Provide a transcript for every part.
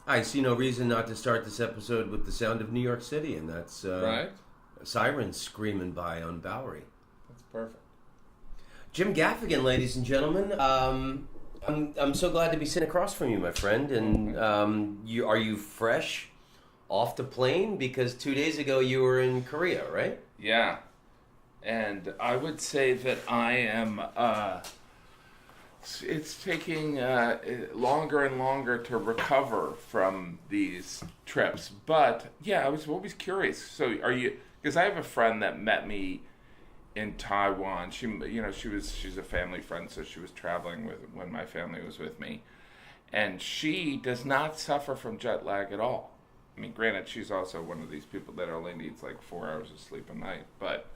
I see no reason not to start this episode with the sound of New York City, and that's Right? sirens screaming by on Bowery. That's perfect. Jim Gaffigan, ladies and gentlemen. I'm so glad to be sitting across from you, my friend. And are you fresh off the plane? Because 2 days ago you were in Korea, right? Yeah. And I would say that I am, it's taking longer and longer to recover from these trips. But, yeah, I was always curious. So are you, because I have a friend that met me in Taiwan. She's a family friend, so she was traveling when my family was with me. And she does not suffer from jet lag at all. I mean, granted, she's also one of these people that only needs like 4 hours of sleep a night. But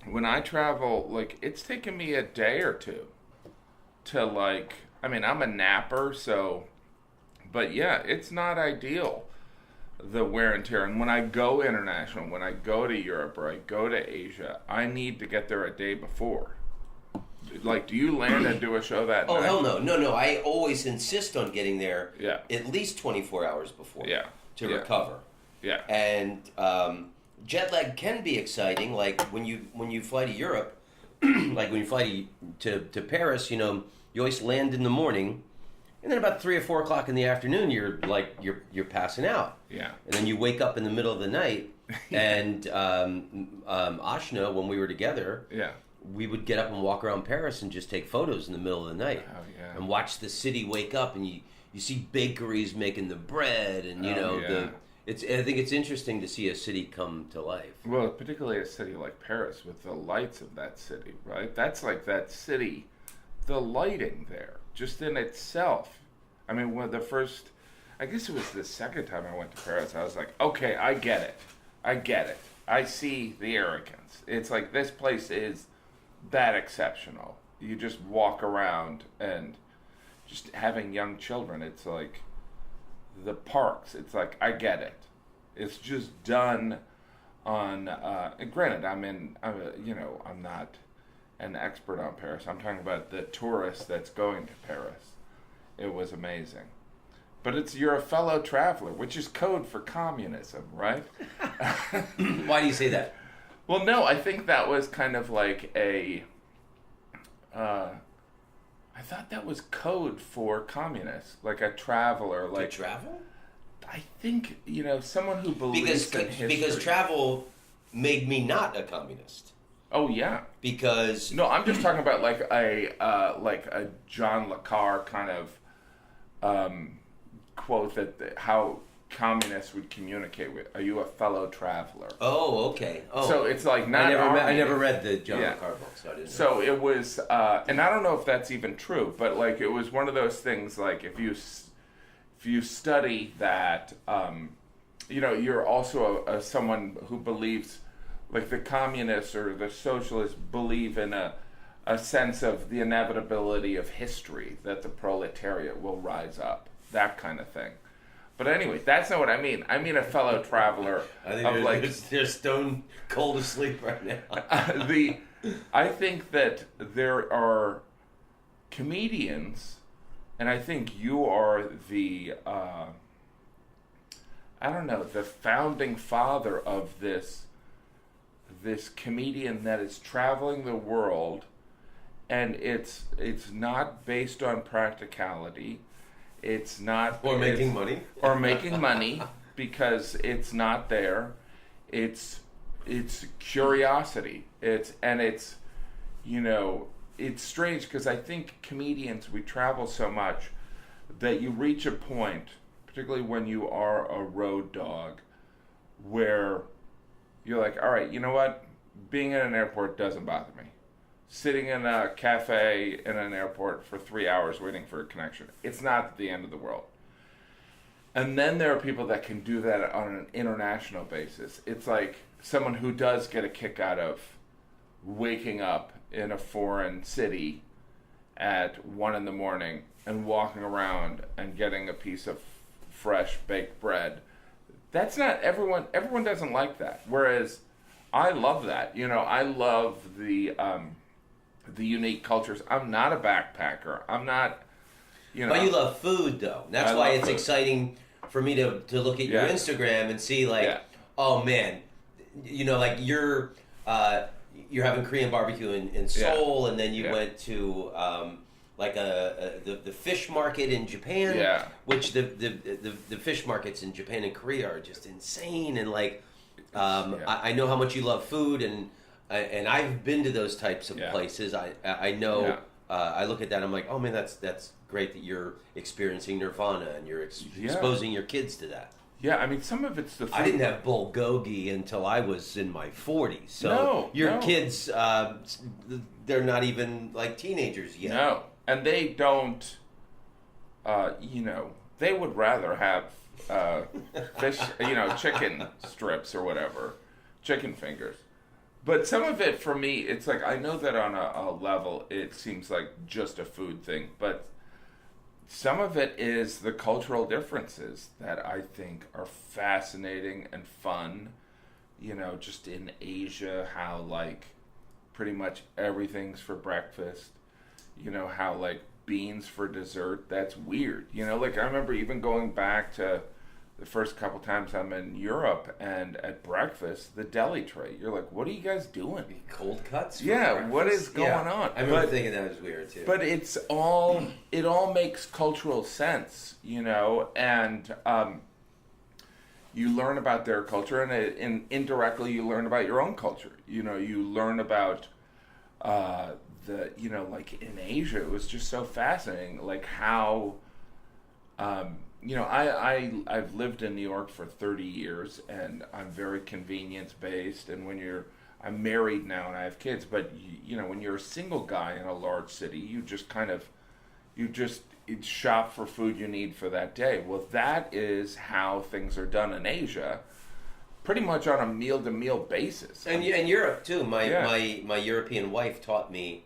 when I travel, like, it's taken me a day or two to, like, I mean, I'm a napper, so, but yeah, it's not ideal, the wear and tear. And when I go international, when I go to Europe or I go to Asia, I need to get there a day before. Like, do you land and do a show that night? Oh, hell no. No. I always insist on getting there at least 24 hours before to Yeah. recover. Yeah. And jet lag can be exciting. Like when you fly to Europe, like when you fly to Paris, you always land in the morning, and then about 3 or 4 o'clock in the afternoon, you're passing out. Yeah. And then you wake up in the middle of the night, and Ashna, when we were together, we would get up and walk around Paris and just take photos in the middle of the night, and watch the city wake up, and you see bakeries making the bread, and I think it's interesting to see a city come to life. Well, particularly a city like Paris with the lights of that city, right? That's like that city, the lighting there, just in itself. I mean, I guess it was the second time I went to Paris, I was like, okay, I get it. I see the arrogance. It's like, this place is that exceptional. You just walk around, and just having young children, it's like the parks, it's like, I get it. It's just done on, and granted, I'm not an expert on Paris. I'm talking about the tourist that's going to Paris. It was amazing. But you're a fellow traveler, which is code for communism, right? Why do you say that? Well, no, I think that was kind of like I thought that was code for communists, like a traveler. Like, to travel? I think, someone who believes in history. Because travel made me not a communist. Oh, yeah. Because... No, I'm just talking about like a John Le Carre kind of quote that how communists would communicate with. Are you a fellow traveler? Oh, okay. Oh. So it's like not. I never read the John Le Carre book, so I didn't know. So it was, and I don't know if that's even true, but like it was one of those things. Like if you study that, you're also someone who believes, like the communists or the socialists believe in a sense of the inevitability of history, that the proletariat will rise up, that kind of thing. But anyway, that's not what I mean. I mean a fellow traveler. I think they're stone cold asleep right now. I think that there are comedians, and I think you are the the founding father of this comedian that is traveling the world, and it's not based on practicality. It's not... Or making money. Or making money, because it's not there. It's curiosity. It's strange, because I think comedians, we travel so much that you reach a point, particularly when you are a road dog, where you're like, all right, you know what? Being in an airport doesn't bother me. Sitting in a cafe in an airport for 3 hours waiting for a connection, it's not the end of the world. And then there are people that can do that on an international basis. It's like someone who does get a kick out of waking up in a foreign city at 1 a.m. and walking around and getting a piece of fresh baked bread. That's not everyone. Everyone doesn't like that. Whereas I love that. I love the unique cultures. I'm not a backpacker. I'm not But you love food, though. That's why it's exciting for me to look at your Instagram and see, like, oh, man, like you're having Korean barbecue in Seoul, and then you went to like the fish market in Japan, which the fish markets in Japan and Korea are just insane, and like I know how much you love food, and I've been to those types of places. I know. I look at that, I'm like, oh man, that's great that you're experiencing nirvana and you're exposing your kids to that. Yeah, I mean, some of it's the food. I didn't have bulgogi until I was in my 40s. So your kids, they're not even like teenagers yet. No, and they don't, they would rather have fish, chicken strips or whatever, chicken fingers. But some of it, for me, it's like, I know that on a level, it seems like just a food thing, but some of it is the cultural differences that I think are fascinating and fun. Just in Asia, how, like, pretty much everything's for breakfast. How, like, beans for dessert, that's weird. Like, I remember even going back to the first couple times I'm in Europe, and at breakfast, the deli tray, you're like, what are you guys doing? Cold cuts? Yeah, what is going on? I remember thinking that was weird too. But it all makes cultural sense, and you learn about their culture, and indirectly you learn about your own culture. You learn about like in Asia, it was just so fascinating, like how I've lived in New York for 30 years, and I'm very convenience based. And I'm married now and I have kids, but when you're a single guy in a large city, you just shop for food you need for that day. Well, that is how things are done in Asia, pretty much on a meal to meal basis. And Europe too. My European wife taught me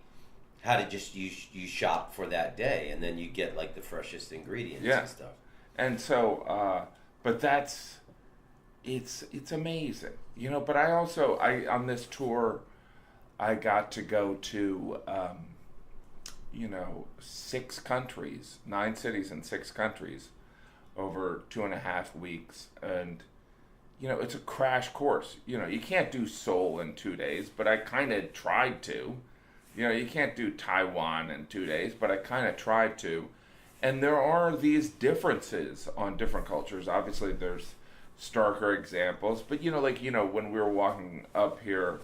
how to just you shop for that day, and then you get like the freshest ingredients and stuff. And so, but it's amazing, but I also, on this tour, I got to go to, 6 countries, 9 cities in 6 countries over 2.5 weeks. And, it's a crash course. You can't do Seoul in 2 days, but I kind of tried to. You can't do Taiwan in 2 days, but I kind of tried to. And there are these differences on different cultures. Obviously, there's starker examples. But, when we were walking up here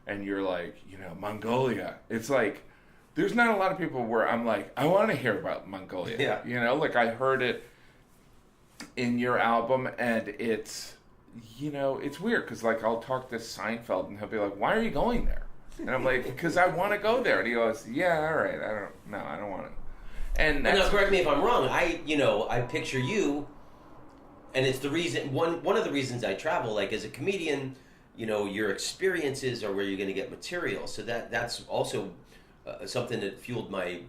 and you're like, Mongolia. It's like, there's not a lot of people where I'm like, I want to hear about Mongolia. Yeah. Like I heard it in your album, and it's, it's weird. Because, like, I'll talk to Seinfeld and he'll be like, why are you going there? And I'm like, because I want to go there. And he goes, yeah, all right. I don't want to. And now, correct me if I'm wrong. I picture you, and it's the reason. One of the reasons I travel, like as a comedian, your experiences are where you're going to get material. So that's also something that fueled my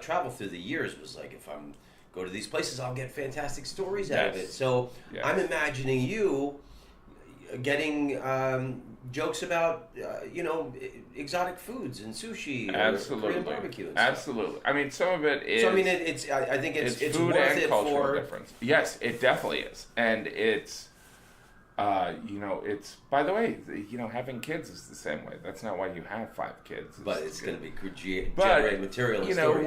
travel through the years. Was like, if I'm go to these places, I'll get fantastic stories out of it. So I'm imagining you getting jokes about exotic foods and sushi or Korean barbecue and absolutely stuff. I mean, some of it is, so I mean I think it's food worth and it cultural for difference. Yes, it definitely is. And it's it's, by the way, having kids is the same way. That's not why you have 5 kids. But it's going to be generate material and stories,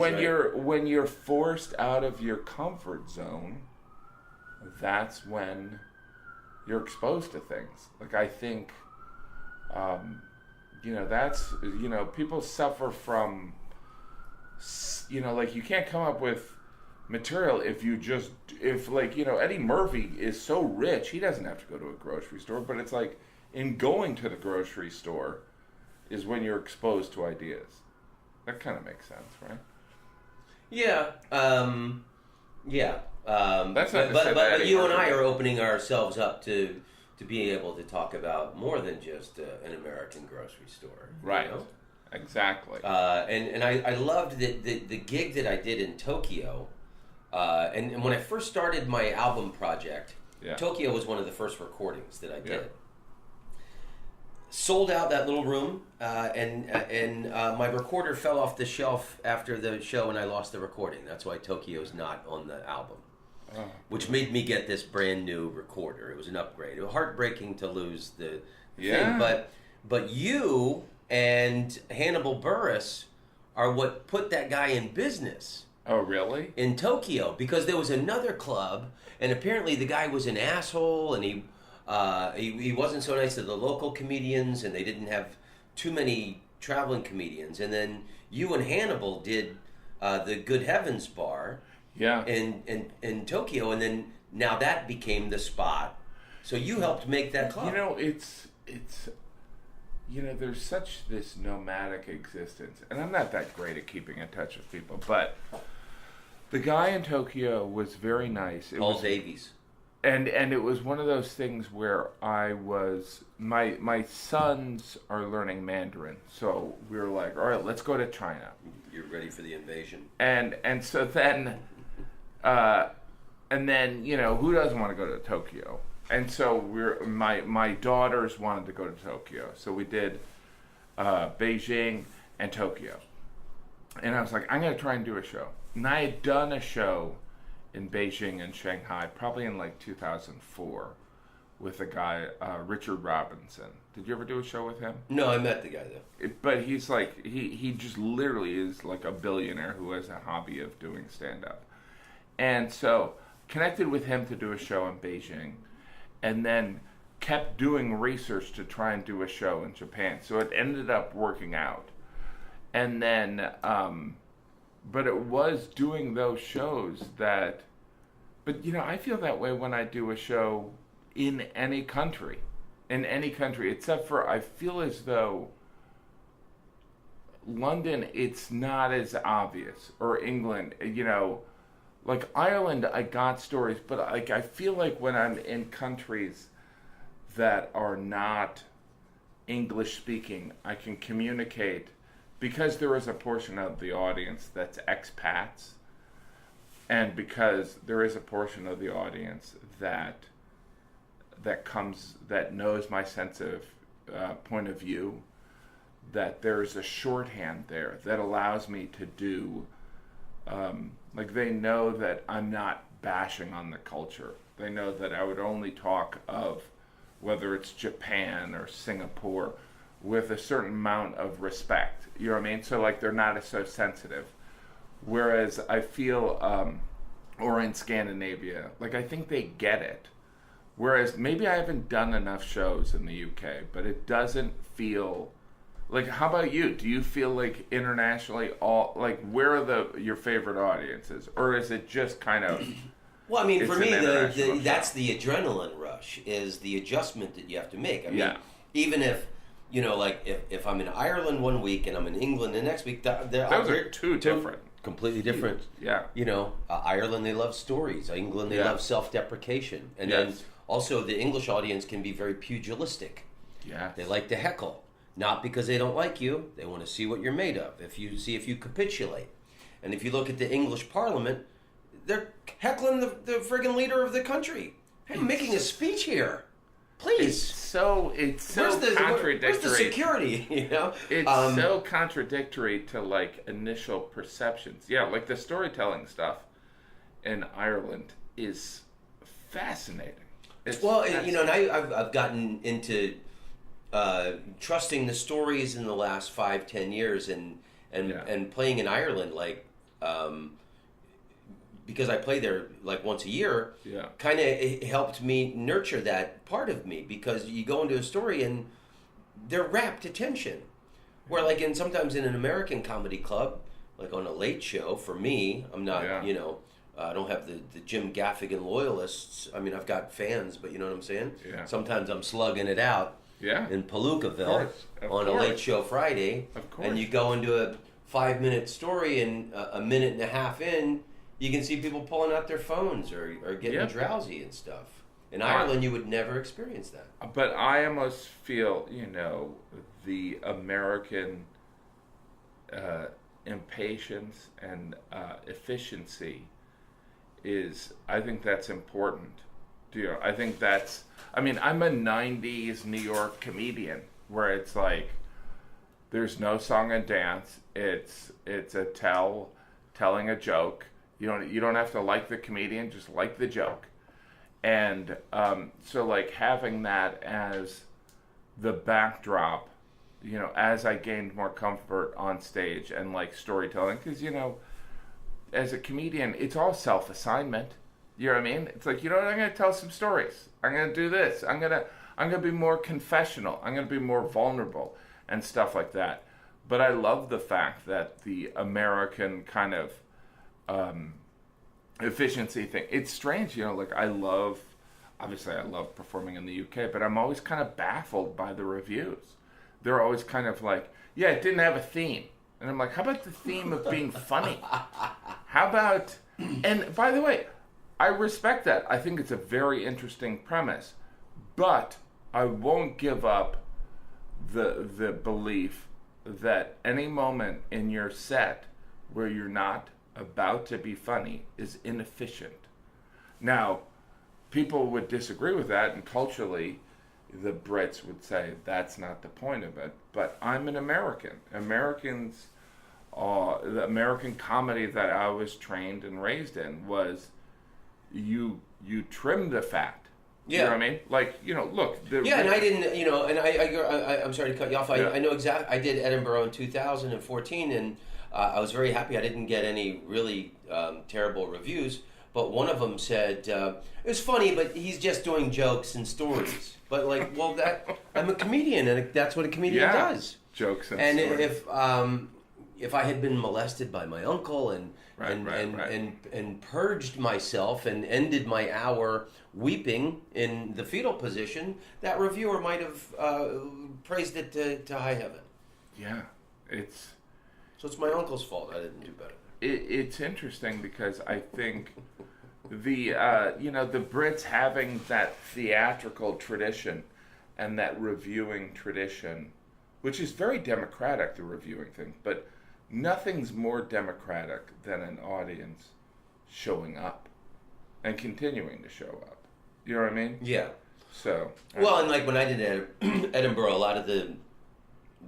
when you're forced out of your comfort zone, that's when you're exposed to things. Like, I think, that's, people suffer from, like, you can't come up with material if Eddie Murphy is so rich, he doesn't have to go to a grocery store, but it's like, in going to the grocery store is when you're exposed to ideas. That kind of makes sense, right? Yeah. That's not but you and I are opening ourselves up to being able to talk about more than just an American grocery store. Right. Exactly. And I loved the gig that I did in Tokyo. And when I first started my album project, Tokyo was one of the first recordings that I did. sold out that little room, and my recorder fell off the shelf after the show, and I lost the recording. That's why Tokyo's not on the album, which made me get this brand new recorder. It was an upgrade. It was heartbreaking to lose the thing, but you and Hannibal Buress are what put that guy in business. Oh, really? In Tokyo, because there was another club, and apparently the guy was an asshole, and he wasn't so nice to the local comedians, and they didn't have too many traveling comedians. And then you and Hannibal did the Good Heavens bar, in Tokyo, and then now that became the spot. So you helped make that club. You know, it's there's such this nomadic existence, and I'm not that great at keeping in touch with people, but the guy in Tokyo was very nice. Paul Davies. And it was one of those things where I was, my sons are learning Mandarin, so we were like, all right, let's go to China. You're ready for the invasion. And so then, who doesn't want to go to Tokyo? And so my daughters wanted to go to Tokyo, so we did Beijing and Tokyo. And I was like, I'm going to try and do a show. And I had done a show in Beijing and Shanghai, probably in like 2004, with a guy, Richard Robinson. Did you ever do a show with him? No, I met the guy though. But he's like, he just literally is like a billionaire who has a hobby of doing stand-up. And so connected with him to do a show in Beijing, and then kept doing research to try and do a show in Japan. So it ended up working out. And then, but it was doing those shows that, but I feel that way when I do a show in any country, except for I feel as though London, it's not as obvious, or England, like Ireland, I got stories, but like I feel like when I'm in countries that are not English speaking, I can communicate. Because there is a portion of the audience that's expats, and because there is a portion of the audience that knows my sense of point of view, that there is a shorthand there that allows me to do, like they know that I'm not bashing on the culture. They know that I would only talk of whether it's Japan or Singapore with a certain amount of respect. You know what I mean? So like they're not so sensitive. Whereas I feel, or in Scandinavia, like I think they get it. Whereas maybe I haven't done enough shows in the UK, but it doesn't feel like, how about you? Do you feel like internationally where are your favorite audiences? Or is it just kind of... Well, I mean, for me, that's the adrenaline rush, is the adjustment that you have to make. I mean, even if, if I'm in Ireland one week and I'm in England the next week, those are two different. Completely different. Yeah. Ireland, they love stories. England, they love self-deprecation. And then also the English audience can be very pugilistic. Yeah. They like to heckle. Not because they don't like you. They want to see what you're made of. If you capitulate. And if you look at the English Parliament, they're heckling the friggin' leader of the country. Hey, I'm making a speech here. Please. It's so contradictory. Where's the security? It's so contradictory to like initial perceptions. Yeah, like the storytelling stuff in Ireland is fascinating. And I've gotten into trusting the stories in the last 5-10 years, and playing in Ireland, like. Because I play there like once a year, kind of helped me nurture that part of me, because you go into a story and they're rapt attention. Where like sometimes in an American comedy club, like on a late show, for me, I'm not, I don't have the Jim Gaffigan loyalists. I mean, I've got fans, but you know what I'm saying? Yeah. Sometimes I'm slugging it out in Palookaville on a late show Friday. Of course. And you go into a 5-minute story, and a minute and a half in, you can see people pulling out their phones or getting drowsy and stuff. In Ireland, you would never experience that. But I almost feel, the American impatience and efficiency I think that's important. I think I'm a 90s New York comedian, where it's like there's no song and dance. It's a telling a joke. You don't have to like the comedian, just like the joke. And so like having that as the backdrop, as I gained more comfort on stage and like storytelling, because as a comedian, it's all self-assignment. You know what I mean? It's like, I'm going to tell some stories. I'm going to do this. I'm going to be more confessional. I'm going to be more vulnerable and stuff like that. But I love the fact that the American kind of efficiency thing, it's strange, like I love performing in the UK, but I'm always kind of baffled by the reviews. They're always kind of like, yeah, it didn't have a theme. And I'm like, how about the theme of being funny? How about, and by the way, I respect that. I think it's a very interesting premise, but I won't give up the belief that any moment in your set where you're not about to be funny is inefficient. Now, people would disagree with that, and culturally, the Brits would say that's not the point of it. But I'm an American. The American comedy that I was trained and raised in was you trim the fat. Yeah. You know what I mean? Like, look. And I didn't, and I'm sorry to cut you off. I know exactly. I did Edinburgh in 2014, and I was very happy. I didn't get any really terrible reviews, but one of them said, it was funny, but he's just doing jokes and stories. But like, well, I'm a comedian, and that's what a comedian does. Jokes and stories. And if I had been molested by my uncle and purged myself and ended my hour weeping in the fetal position, that reviewer might have praised it to high heaven. Yeah, So it's my uncle's fault I didn't do better. It's interesting because I think the Brits having that theatrical tradition and that reviewing tradition, which is very democratic, the reviewing thing, but nothing's more democratic than an audience showing up and continuing to show up. You know what I mean? Yeah. So. Well, and like when I did Edinburgh, a lot of the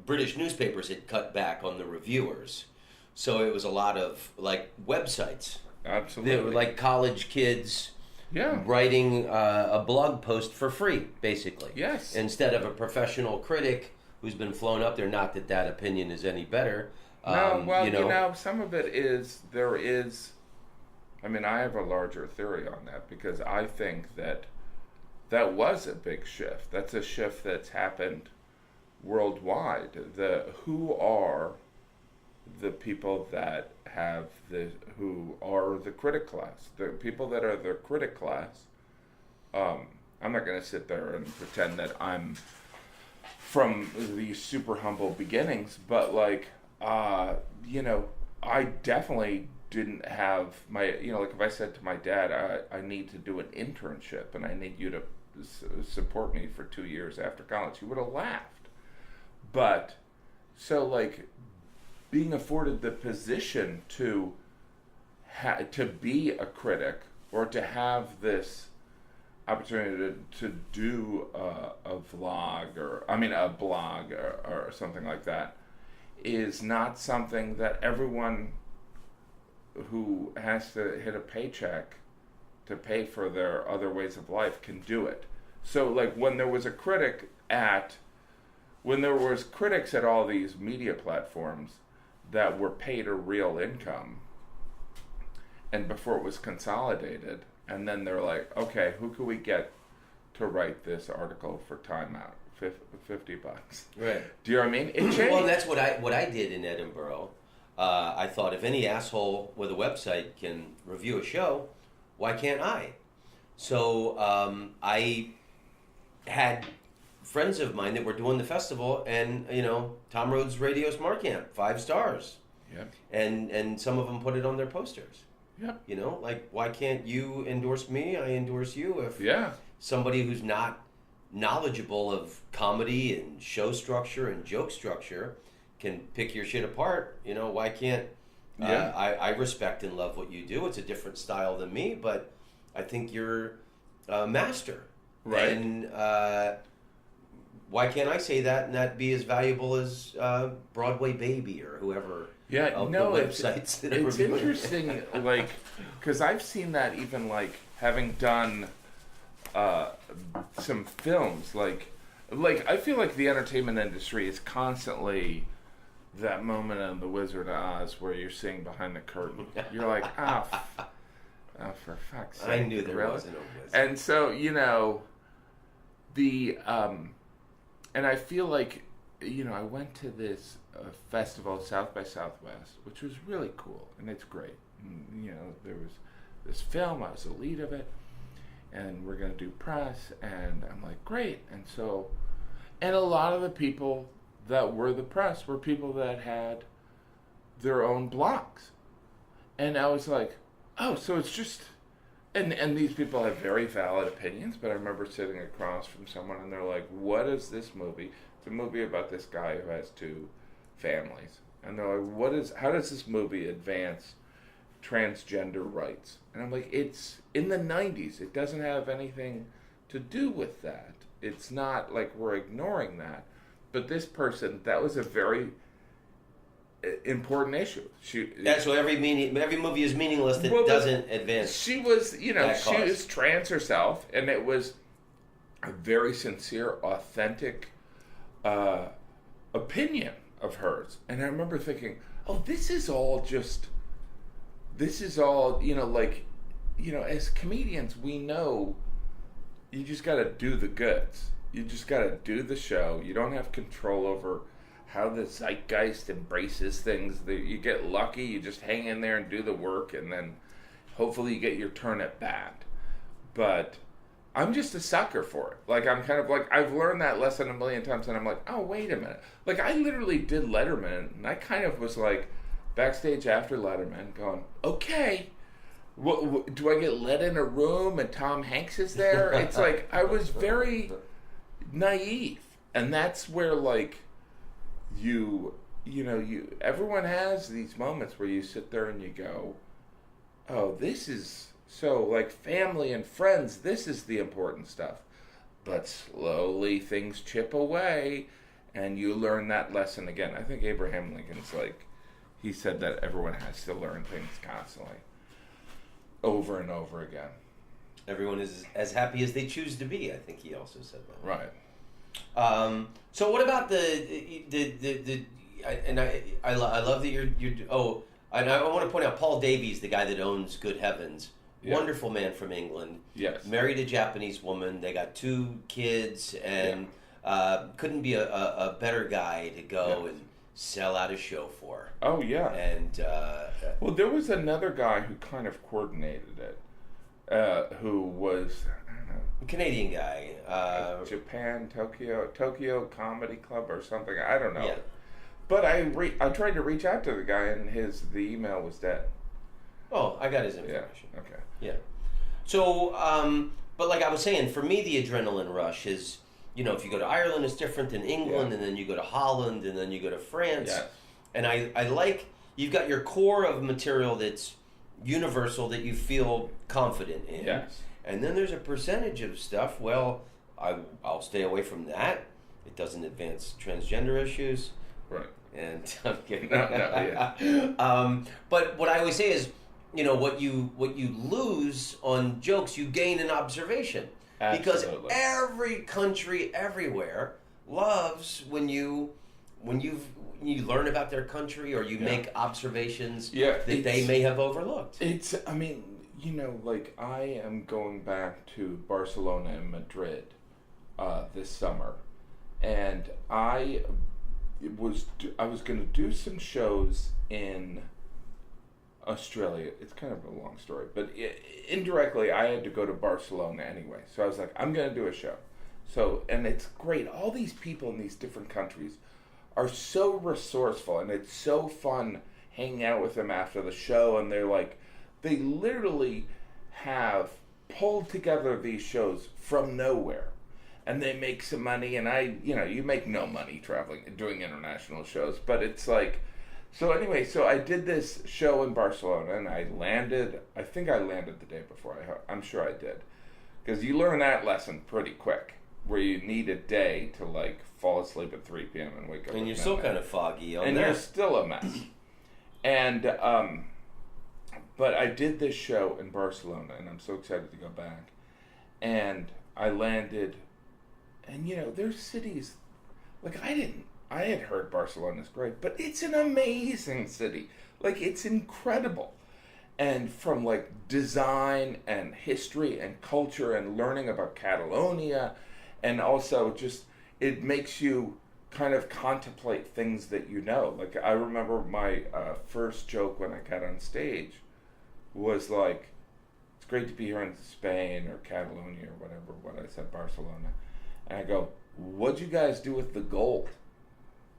British newspapers had cut back on the reviewers. So it was a lot of like websites. Absolutely. They were like college kids writing a blog post for free, basically. Yes. Instead of a professional critic who's been flown up there. Not that opinion is any better. No, some of it is, I have a larger theory on that because I think that was a big shift. That's a shift that's happened worldwide. Who are the people that who are the critic class? The people that are the critic class, I'm not going to sit there and pretend that I'm from the super humble beginnings, but like, I definitely didn't have like if I said to my dad, I need to do an internship and I need you to support me for 2 years after college, he would have laughed. But, so like, being afforded the position to be a critic or to have this opportunity to do a blog or something like that is not something that everyone who has to hit a paycheck to pay for their other ways of life can do it. So like when there was critics at all these media platforms that were paid a real income, and before it was consolidated, and then they're like, okay, who could we get to write this article for Time Out? $50. Right. Do you know what I mean? It changed. Well, that's what I did in Edinburgh. I thought if any asshole with a website can review a show, why can't I? So I had friends of mine that were doing the festival, and Tom Rhodes Radio Smart Camp, 5 stars. Yep. And some of them put it on their posters. Yep. Like, why can't you endorse me? I endorse you. If somebody who's not knowledgeable of comedy and show structure and joke structure can pick your shit apart, why can't I respect and love what you do. It's a different style than me, but I think you're a master. Right. And why can't I say that and that be as valuable as Broadway Baby or whoever? Yeah, no, it's interesting, like, because I've seen that even, like, having done some films, like, I feel like the entertainment industry is constantly that moment in The Wizard of Oz where you're seeing behind the curtain. You're like, oh, for fuck's sake. I knew there wasn't a wizard. And so, you know, and I feel like, you know, I went to this festival, South by Southwest, which was really cool, and it's great. And, you know, there was this film, I was the lead of it, and we're going to do press, and I'm like, great. And so, and a lot of the people that were the press were people that had their own blogs. And I was like, oh, so it's just, and these people have very valid opinions, but I remember sitting across from someone, and they're like, what is this movie? It's a movie about this guy who has 2 families. And they're like, how does this movie advance transgender rights? And I'm like, it's in the 90s. It doesn't have anything to do with that. It's not like we're ignoring that. But this person, that was a very important issue. So every movie is meaningless that doesn't advance. She was, you know, she was trans herself, and it was a very sincere, authentic opinion of hers. And I remember thinking, oh, this is all, you know, like, you know, as comedians, we know you just got to do the goods. You just got to do the show. You don't have control over how the zeitgeist embraces things. You get lucky, you just hang in there and do the work, and then hopefully you get your turn at bat. But I'm just a sucker for it. Like, I'm kind of like, I've learned that lesson a million times, and I'm like, oh, wait a minute. Like, I literally did Letterman, and I kind of was like, backstage after Letterman, going, okay, what, do I get let in a room and Tom Hanks is there? It's like, I was very naive. And that's where, like, everyone has these moments where you sit there and you go, oh, this is so, like, family and friends, this is the important stuff. But slowly things chip away, and you learn that lesson again. I think Abraham Lincoln's like, he said that everyone has to learn things constantly, over and over again. Everyone is as happy as they choose to be, I think he also said that. Right. So what about I love that you're and I want to point out Paul Davies, the guy that owns Good Heavens. Yeah. Wonderful man from England. Yes. Married a Japanese woman. They got 2 kids, and couldn't be a better guy to go and sell out a show for. Oh, yeah. And well, there was another guy who kind of coordinated it, who was, I don't know, a Canadian guy. Japan, Tokyo Comedy Club or something. I don't know. Yeah. But I tried to reach out to the guy, and the email was dead. Oh, I got his information. Yeah. Okay. Yeah. So, but like I was saying, for me, the adrenaline rush is, you know, if you go to Ireland, it's different than England, and then you go to Holland, and then you go to France. Yes. And I like, you've got your core of material that's universal that you feel confident in. Yes. And then there's a percentage of stuff, well, I'll stay away from that. It doesn't advance transgender issues. Right. And I'm kidding. No, yeah. But what I always say is, you know, what you lose on jokes, you gain in observation. Absolutely. Because every country everywhere loves when you learn about their country, or you make observations that they may have overlooked. I mean, you know, like, I am going back to Barcelona and Madrid this summer, and I was going to do some shows in Australia. It's kind of a long story, but indirectly I had to go to Barcelona anyway. So I was like, I'm going to do a show. So, and it's great. All these people in these different countries are so resourceful, and it's so fun hanging out with them after the show. And they're like, they literally have pulled together these shows from nowhere. And they make some money, and you make no money traveling and doing international shows, but it's like, so anyway, so I did this show in Barcelona, and I think I landed the day before, I'm sure I did, because you learn that lesson pretty quick. where you need a day to like fall asleep at 3 p.m. and wake up. And you're still kind of foggy on and that. You're still a mess. And but I did this show in Barcelona, and I'm so excited to go back. And I landed, and there's cities like I had heard Barcelona's great, but it's an amazing city. Like, it's incredible. And from like design and history and culture and learning about Catalonia, and also just it makes you kind of contemplate things that Like, I remember my first joke when I got on stage was like, it's great to be here in Spain or Catalonia or whatever, what I said, Barcelona. And I go, what'd you guys do with the gold?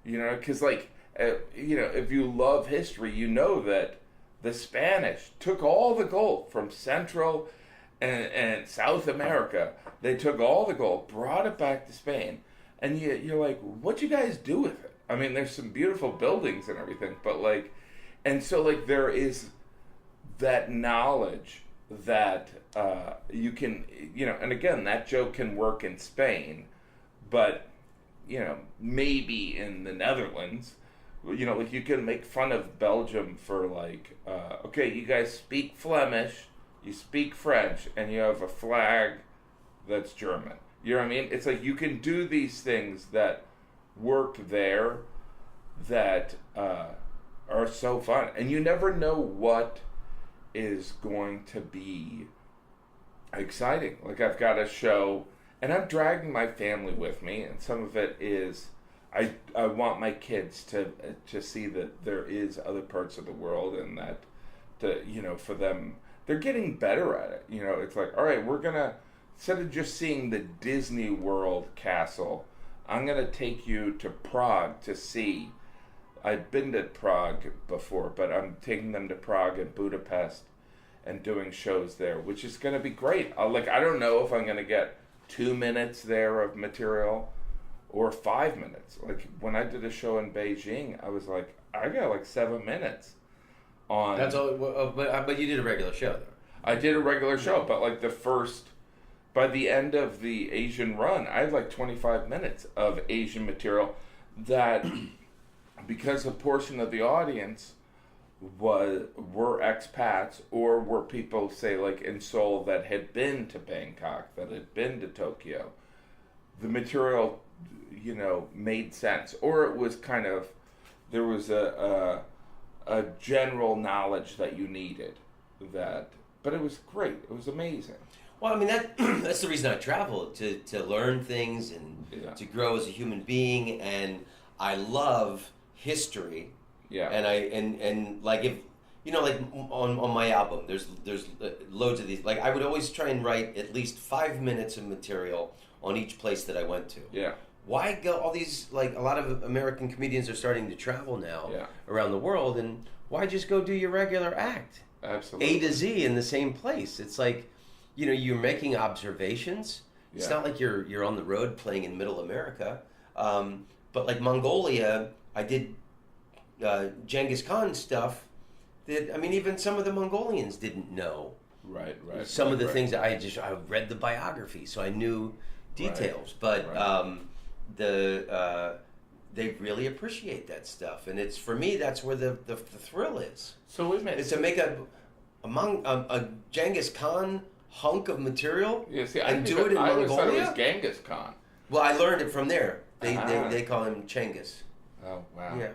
Because like, if you love history, that the Spanish took all the gold from Central and South America. They took all the gold, brought it back to Spain. And you're like, what'd you guys do with it? I mean, there's some beautiful buildings and everything, but like, and so like there is that knowledge that you can, and again, that joke can work in Spain, but, maybe in the Netherlands, like you can make fun of Belgium for like, okay, you guys speak Flemish, you speak French, and you have a flag that's German. You know what I mean? It's like you can do these things that work there that are so fun. And you never know what is going to be exciting. Like, I've got a show, and I'm dragging my family with me, and some of it is I want my kids to see that there is other parts of the world, and that for them, they're getting better at it. It's like, all right, we're gonna, instead of just seeing the Disney World castle, I'm gonna take you to Prague to see. I've been to Prague before, but I'm taking them to Prague and Budapest and doing shows there, which is gonna be great. I don't know if I'm gonna get 2 minutes there of material or 5 minutes. Like, when I did a show in Beijing, I was like, I got like 7 minutes on. That's all. But you did a regular show there. I did a regular show, but like by the end of the Asian run, I had like 25 minutes of Asian material that, because a portion of the audience were expats or were people, say, like in Seoul that had been to Bangkok, that had been to Tokyo, the material, made sense. Or it was kind of, there was a general knowledge that you needed but it was great. It was amazing. Well, I mean, that's the reason I travel, to learn things and to grow as a human being. And I love history. Yeah. And like, if like on my album, there's loads of these. Like, I would always try and write at least 5 minutes of material on each place that I went to. Yeah. Why go all these, like, a lot of American comedians are starting to travel now around the world, and why just go do your regular act? Absolutely. A to Z in the same place. It's like, you're making observations. Yeah. It's not like you're on the road playing in Middle America. But like Mongolia, I did Genghis Khan stuff that, I mean, even some of the Mongolians didn't know. Right. Some of the things that I read the biography, so I knew details. Right. But they really appreciate that stuff, and it's, for me, that's where the thrill is. So wait a minute. It's to make a Genghis Khan hunk of material and do it in Mongolia. I always thought it was Genghis Khan. Well, I learned it from there. They call him Chengiz. Oh, wow. Yeah.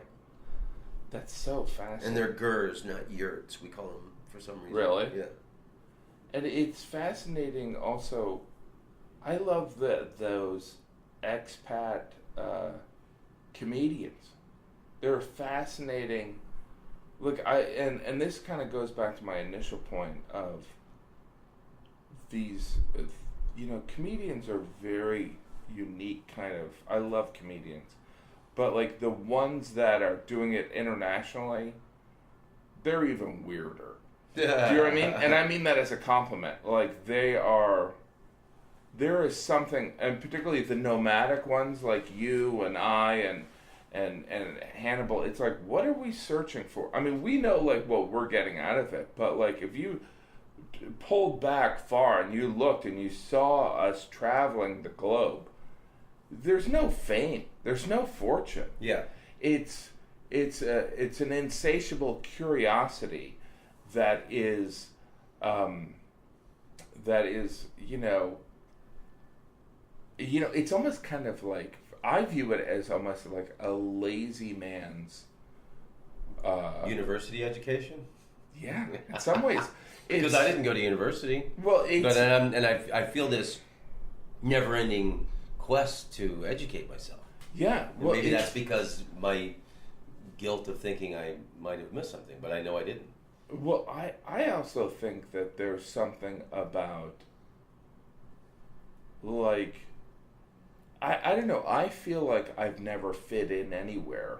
That's so fascinating. And they're Gurs, not yurts. We call them for some reason. Really? Yeah. And it's fascinating also. I love those expat comedians. They're fascinating. Look, and this kind of goes back to my initial point of these, comedians are very unique kind of. I love comedians. But like the ones that are doing it internationally, they're even weirder. Do you know what I mean? And I mean that as a compliment. Like, there is something, and particularly the nomadic ones like you and I and Hannibal, it's like, what are we searching for? I mean, we know like what we're getting out of it, but like if you pulled back far and you looked and you saw us traveling the globe, there's no fame, there's no fortune. Yeah. It's an insatiable curiosity that is it's almost kind of like, I view it as almost like a lazy man's university education. Yeah, in some ways. Because I didn't go to university. Well, I feel this never-ending quest to educate myself. Yeah, well, maybe that's because my guilt of thinking I might have missed something, but I know I didn't. Well, I also think that there's something about, like, I don't know, I feel like I've never fit in anywhere,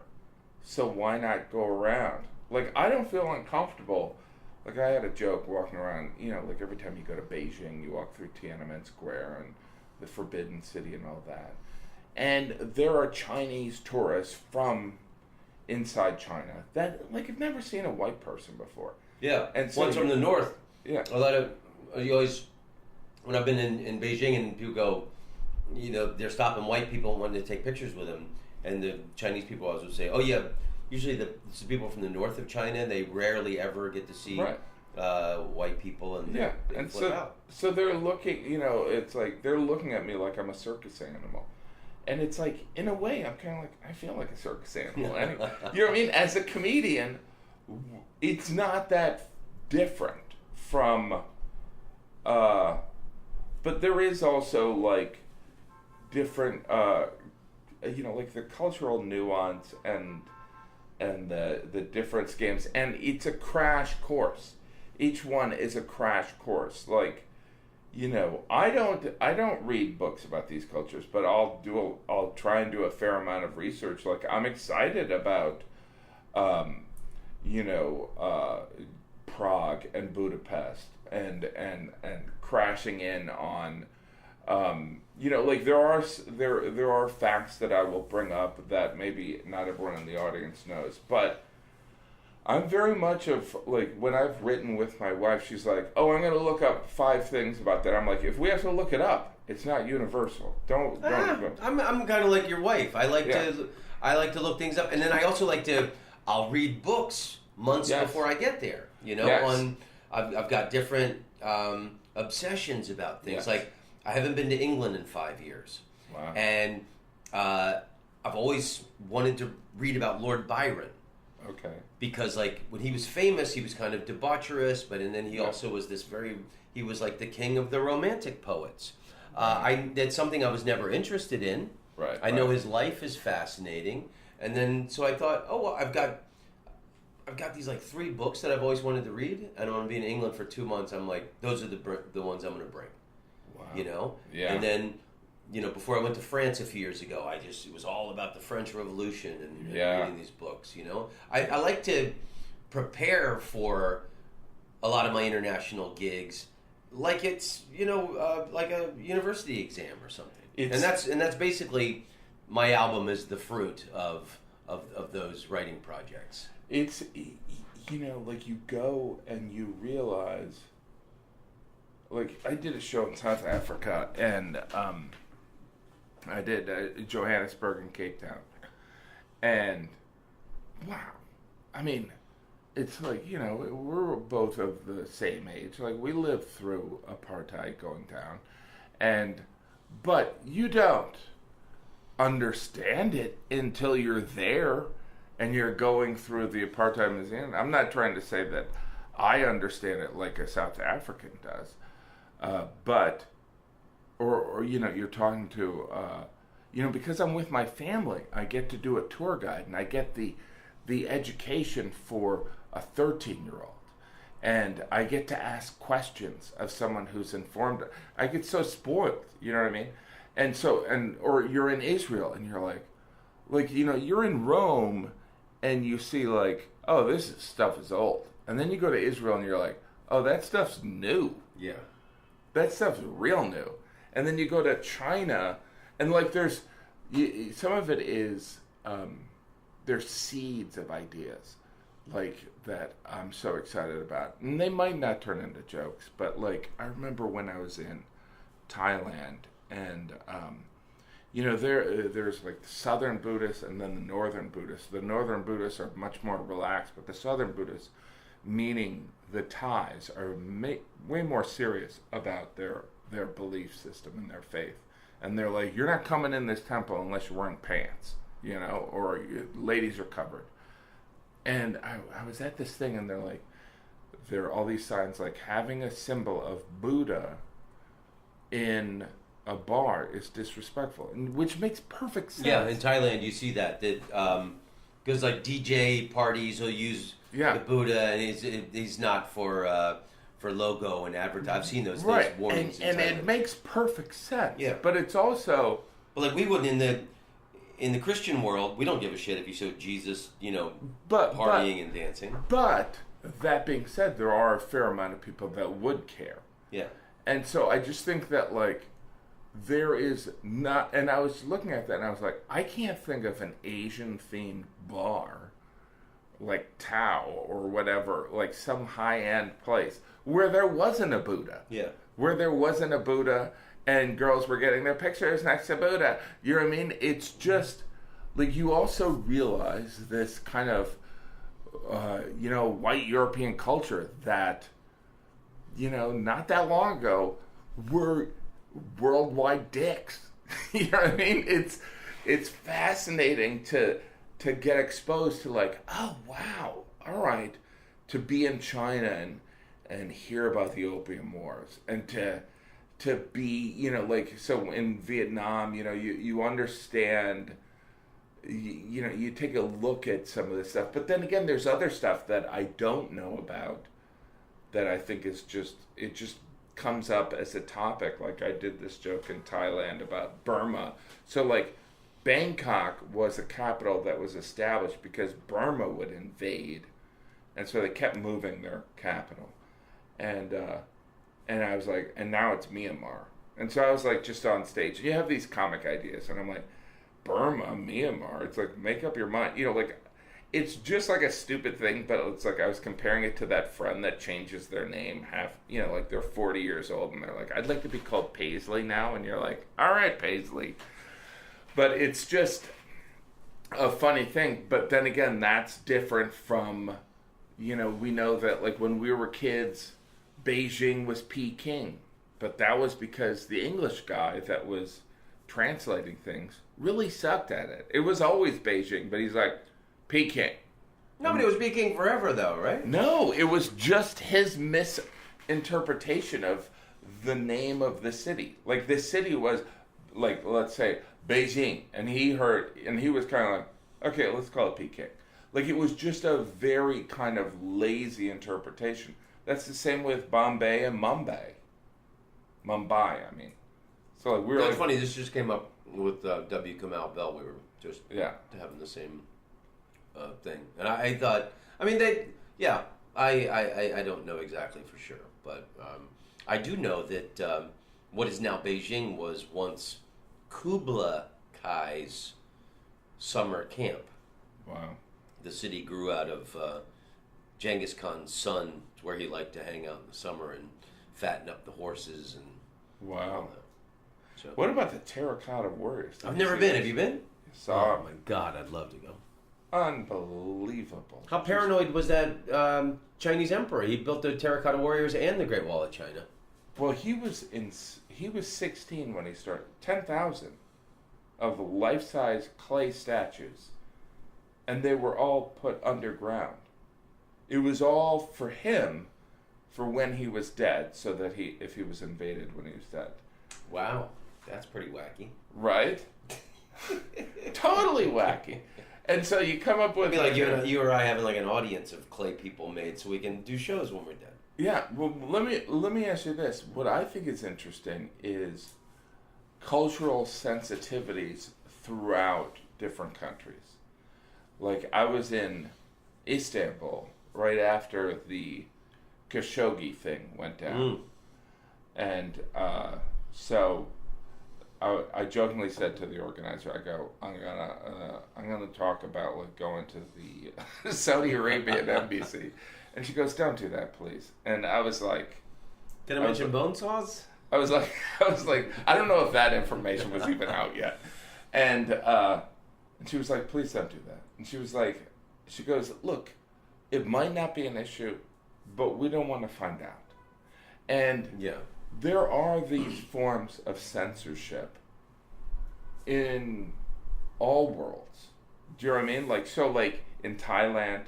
so why not go around? Like, I don't feel uncomfortable. Like, I had a joke walking around, like every time you go to Beijing, you walk through Tiananmen Square and the Forbidden City and all that. And there are Chinese tourists from inside China that, like, have never seen a white person before. Yeah, and so one's from the north. Yeah. A lot of, you always, when I've been in Beijing and people go, they're stopping white people and wanting to take pictures with them. And the Chinese people always would say, oh yeah, usually it's the people from the north of China, they rarely ever get to see white people, and they flip out. So they're looking, it's like they're looking at me like I'm a circus animal. And it's like, in a way, I'm kind of like, I feel like a circus animal. Anyway, you know what I mean? As a comedian, it's not that different from, but there is also, like, different, like the cultural nuance and the difference games, and it's a crash course. Each one is a crash course. Like, I don't read books about these cultures, but I'll try and do a fair amount of research. Like, I'm excited about, Prague and Budapest and crashing in on, like there are facts that I will bring up that maybe not everyone in the audience knows, but I'm very much of, like, when I've written with my wife, she's like, oh, I'm going to look up 5 things about that. I'm like, if we have to look it up, it's not universal. Don't. I'm kind of like your wife. I like to look things up, and then I also I'll read books months before I get there. I've got different obsessions about things. Yes. Like, I haven't been to England in 5 years. Wow. And I've always wanted to read about Lord Byron. Okay. Because, like, when he was famous, he was kind of debaucherous, and then he also was he was like the king of the romantic poets. That's something I was never interested in. Right. I know his life is fascinating. And then, so I thought, oh, well, I've got these, like, 3 books that I've always wanted to read, and I'm going to be in England for 2 months. I'm like, those are the ones I'm going to bring. Wow. Yeah. And then, before I went to France a few years ago, it was all about the French Revolution and reading these books, I like to prepare for a lot of my international gigs like it's, like a university exam or something. And that's basically, my album is the fruit of those writing projects. It's, like, you go and you realize, like, I did a show in South Africa, and I did Johannesburg and Cape Town, and wow, I mean, it's like, we're both of the same age. Like, we lived through apartheid going down, but you don't understand it until you're there and you're going through the apartheid museum. I'm not trying to say that I understand it like a South African does. But you're talking to, because I'm with my family, I get to do a tour guide, and I get the education for a 13-year-old, and I get to ask questions of someone who's informed. I get so spoiled, you know what I mean? And so, or you're in Israel, and you're like, you're in Rome, and you see, like, oh, this stuff is old, and then you go to Israel, and you're like, oh, that stuff's new. Yeah. That stuff's real new. And then you go to China, and, like, some of it is, there's seeds of ideas, like, that I'm so excited about. And they might not turn into jokes, but, like, I remember when I was in Thailand, and there's like the Southern Buddhists and then the Northern Buddhists. The Northern Buddhists are much more relaxed, but the Southern Buddhists, meaning the Thais, are way more serious about their belief system and their faith. And they're like, you're not coming in this temple unless you're wearing pants, or ladies are covered. And I was at this thing, and there are all these signs like having a symbol of Buddha in a bar is disrespectful, which makes perfect sense. Yeah, in Thailand you see that because like DJ parties will use the Buddha, and he's not for logo and advertising. I've seen those warnings, and it makes perfect sense. Yeah, but it's also like we wouldn't in the Christian world. We don't give a shit if you show Jesus, partying and dancing. But that being said, there are a fair amount of people that would care. Yeah, and so I just think that there is not, and I was looking at that and I was like, I can't think of an Asian themed bar like Tao or whatever, like some high end place where there wasn't a Buddha. Yeah. Where there wasn't a Buddha and girls were getting their pictures next to Buddha. You know what I mean? It's just like you also realize this kind of white European culture that not that long ago were worldwide dicks. You know what I mean? It's fascinating to get exposed to oh wow, all right, to be in China and hear about the Opium Wars, and to be so in Vietnam, you understand, you take a look at some of this stuff, but then again there's other stuff that I don't know about that I think is just comes up as a topic. Like I did this joke in Thailand about Burma. So Bangkok was a capital that was established because Burma would invade, and so they kept moving their capital. And I was like, and now it's Myanmar. And so I was just on stage. You have these comic ideas, and I'm like, Burma, Myanmar. It's make up your mind. It's just a stupid thing, but it's I was comparing it to that friend that changes their name they're 40 years old and they're I'd like to be called Paisley now, and you're all right, Paisley. But it's just a funny thing. But then again, that's different from, we know that when we were kids, Beijing was Peking, but that was because the English guy that was translating things really sucked at it. It was always Beijing, but he's Peking. No, but it was Peking forever, though, right? No, it was just his misinterpretation of the name of the city. The city was, let's say, Beijing, and he was kind of okay, let's call it Peking. It was just a very kind of lazy interpretation. That's the same with Bombay and Mumbai. Mumbai, I mean. So we were. It's funny. This just came up with W. Kamau Bell. We were just having the same thing, and I thought, I mean, I don't know exactly for sure, but I do know that what is now Beijing was once Kublai Kai's summer camp. Wow. The city grew out of Genghis Khan's son, where he liked to hang out in the summer and fatten up the horses and. Wow. So, what about the Terracotta Warriors? I've never been. Have you been? Oh my God, I'd love to go. Unbelievable. How paranoid was that Chinese emperor? He built the Terracotta Warriors and the Great Wall of China. Well, he was 16 when he started. 10,000 of life-size clay statues, and they were all put underground. It was all for him, for when he was dead, so that if he was invaded when he was dead. Wow, that's pretty wacky. Right? Totally wacky. And so you come up with... It'd be like you or I having an audience of clay people made so we can do shows when we're dead. Yeah, well, let me ask you this. What I think is interesting is cultural sensitivities throughout different countries. I was in Istanbul right after the Khashoggi thing went down. And so I jokingly said to the organizer, I go, I'm gonna talk about going to the Saudi Arabian embassy, and she goes, don't do that, please. And I was like, did I mention bone saws? I was like, I don't know if that information was even out yet. And she was like, please don't do that. And she goes, look, it might not be an issue, but we don't want to find out. And there are these forms of censorship in all worlds. Do you know what I mean? Like, so like in Thailand,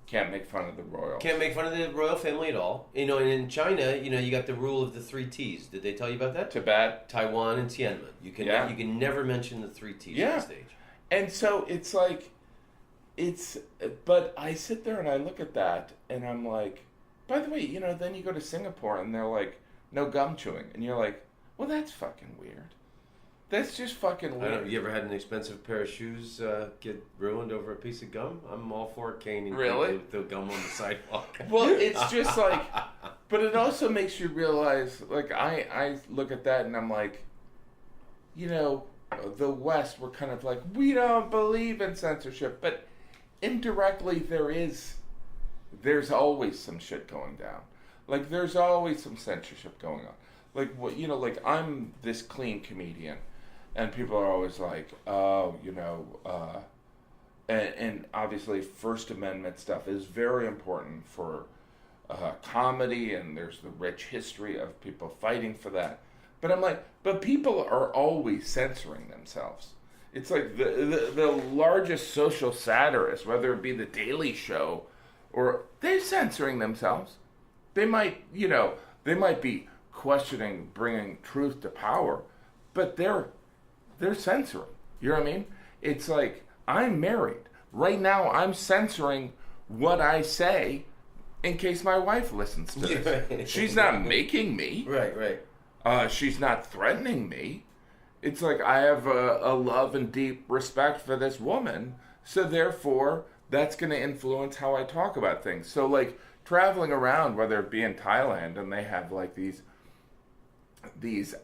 can't make fun of the royals. Can't make fun of the royal family at all. You know, and in China, you know, you got the rule of the 3 T's. Did they tell you about that? Tibet, Taiwan, and Tiananmen. You can never mention the 3 T's on stage. And so it's like, but I sit there and I look at that and I'm like, by the way, you know, then you go to Singapore and they're like, no gum chewing. And you're like, well, that's fucking weird. That's just fucking weird. I don't know, you ever had an expensive pair of shoes get ruined over a piece of gum? I'm all for caning people with the gum on the sidewalk. Well, it's just like, but it also makes you realize, like, I look at that and I'm like, you know, the West, we're kind of like, we don't believe in censorship, but indirectly there's always some shit going down. Like, there's always some censorship going on. Like, what, you know, like, I'm this clean comedian, and people are always like, oh, you know, and obviously First Amendment stuff is very important for comedy, and there's the rich history of people fighting for that. But I'm like, but people are always censoring themselves. It's like the largest social satirists, whether it be The Daily Show, or they're censoring themselves. They might, you know, they might be questioning bringing truth to power, but they're censoring. You know what I mean? It's like, I'm married. Right now, I'm censoring what I say in case my wife listens to this. She's not making me. Right. She's not threatening me. It's like, I have a love and deep respect for this woman, so therefore, that's going to influence how I talk about things. So, like, traveling around, whether it be in Thailand, and they have, like, these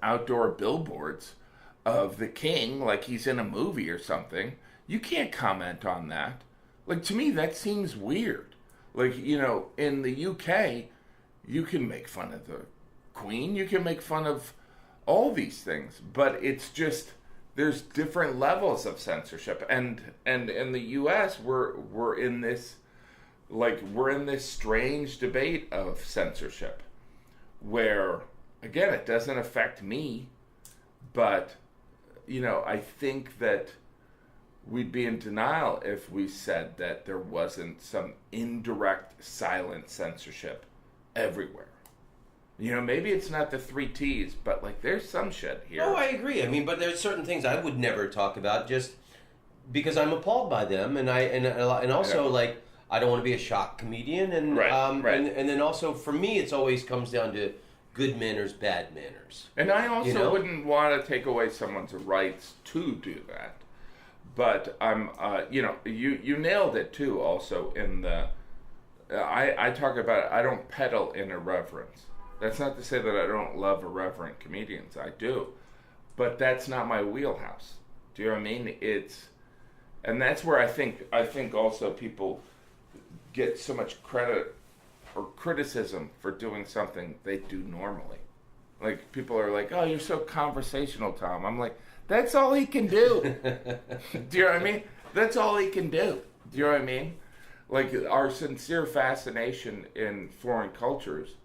outdoor billboards of the king, like he's in a movie or something, you can't comment on that. Like, to me, that seems weird. Like, you know, in the UK, you can make fun of the Queen, you can make fun of all these things, but it's just, there's different levels of censorship, and in the US, we're in this, like, we're in this strange debate of censorship, where, again, it doesn't affect me, but, you know, I think that we'd be in denial if we said that there wasn't some indirect, silent censorship everywhere. You know, maybe it's not the 3 T's, but, like, there's some shit here. Oh, I agree. I mean, but there's certain things I would never talk about just because I'm appalled by them, and also, like, I don't want to be a shock comedian, and and then also, for me, it's always comes down to good manners, bad manners. And I also wouldn't want to take away someone's rights to do that. But I'm, you know, you nailed it too. Also, in the, I talk about, I don't peddle in irreverence. That's not to say that I don't love irreverent comedians. I do, but that's not my wheelhouse. Do you know what I mean? And that's where I think also people get so much credit or criticism for doing something they do normally. Like, people are like, oh, you're so conversational, Tom. I'm like, that's all he can do. Do you know what I mean? That's all he can do. Do you know what I mean? Like, our sincere fascination in foreign cultures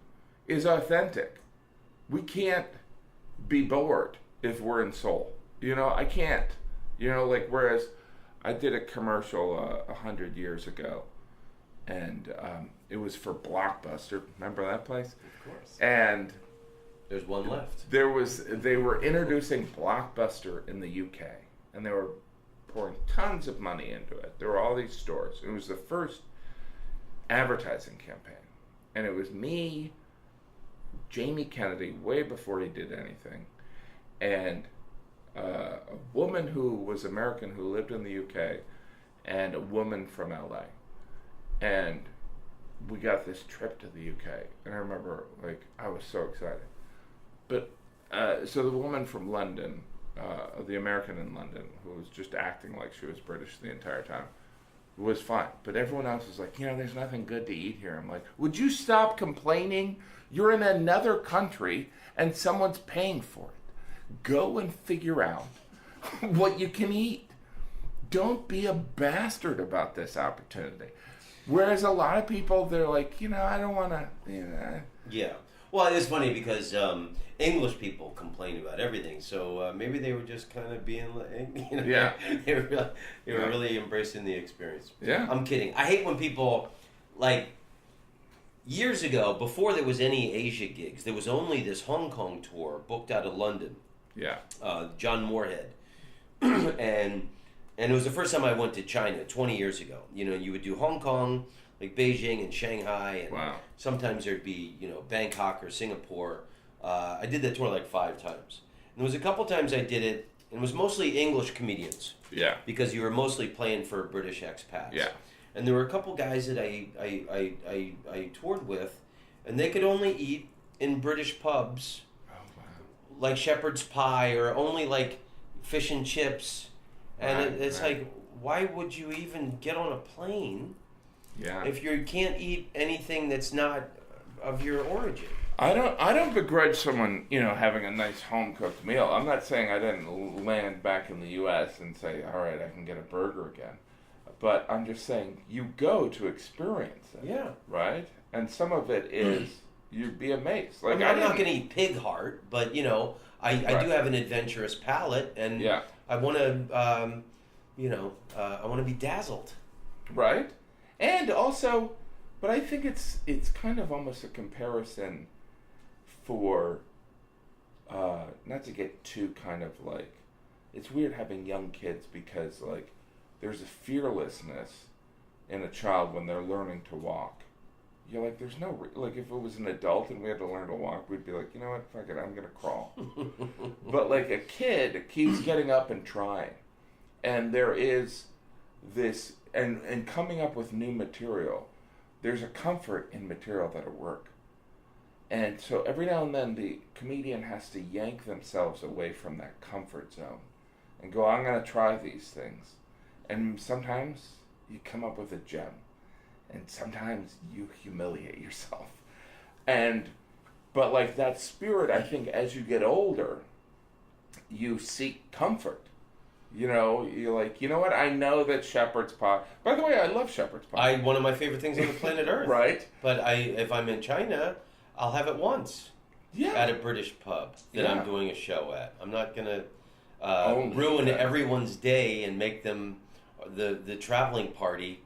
is authentic. We can't be bored if we're in Seoul. You know, I can't. You know, like, whereas I did a commercial 100 years ago, and it was for Blockbuster. Remember that place? Of course. And there's one left. They were introducing Blockbuster in the UK, and they were pouring tons of money into it. There were all these stores. It was the first advertising campaign, and it was me, Jamie Kennedy, way before he did anything, and a woman who was American who lived in the UK, and a woman from LA. And we got this trip to the UK, and I remember, like, I was so excited. But, so the woman from London, the American in London, who was just acting like she was British the entire time, was fine. But everyone else was like, you know, there's nothing good to eat here. I'm like, would you stop complaining? You're in another country, and someone's paying for it. Go and figure out what you can eat. Don't be a bastard about this opportunity. Whereas a lot of people, they're like, I don't want to, Yeah. Well, it's funny because English people complain about everything, so maybe they were just kind of being like, yeah. they were really embracing the experience. Yeah. I'm kidding. I hate when people, like, years ago, before there was any Asia gigs, there was only this Hong Kong tour booked out of London. Yeah. John Moorhead. And it was the first time I went to China 20 years ago. You would do Hong Kong, like Beijing and Shanghai, and wow. sometimes there'd be, Bangkok or Singapore. I did that tour like 5 times. And there was a couple times I did it, and it was mostly English comedians. Yeah. Because you were mostly playing for British expats. Yeah. And there were a couple guys that I toured with, and they could only eat in British pubs, like shepherd's pie, or only like fish and chips. And it's like, why would you even get on a plane if you can't eat anything that's not of your origin? I don't begrudge someone, having a nice home-cooked meal. I'm not saying I didn't land back in the U.S. and say, all right, I can get a burger again. But I'm just saying, you go to experience it. Yeah. Right? And some of it is, you'd be amazed. Like, I'm not going to eat pig heart, but, I do have an adventurous palate, and I want to, I want to be dazzled. Right? And also, but I think it's kind of almost a comparison for, not to get too kind of like, it's weird having young kids because, like, there's a fearlessness in a child when they're learning to walk. You're like, there's no, like, if it was an adult and we had to learn to walk, we'd be like, you know what, fuck it, I'm going to crawl. But, like, a kid keeps getting up and trying. And there is this, and coming up with new material, there's a comfort in material that'll work. And so every now and then the comedian has to yank themselves away from that comfort zone and go, I'm going to try these things. And sometimes you come up with a gem. And sometimes you humiliate yourself. But like that spirit, I think as you get older, you seek comfort. You're like, you know what? I know that shepherd's pie. By the way, I love shepherd's pie. One of my favorite things on the planet Earth. Right. But if I'm in China, I'll have it once. Yeah. At a British pub that I'm doing a show at. I'm not going to ruin everyone's day and make them, the traveling party,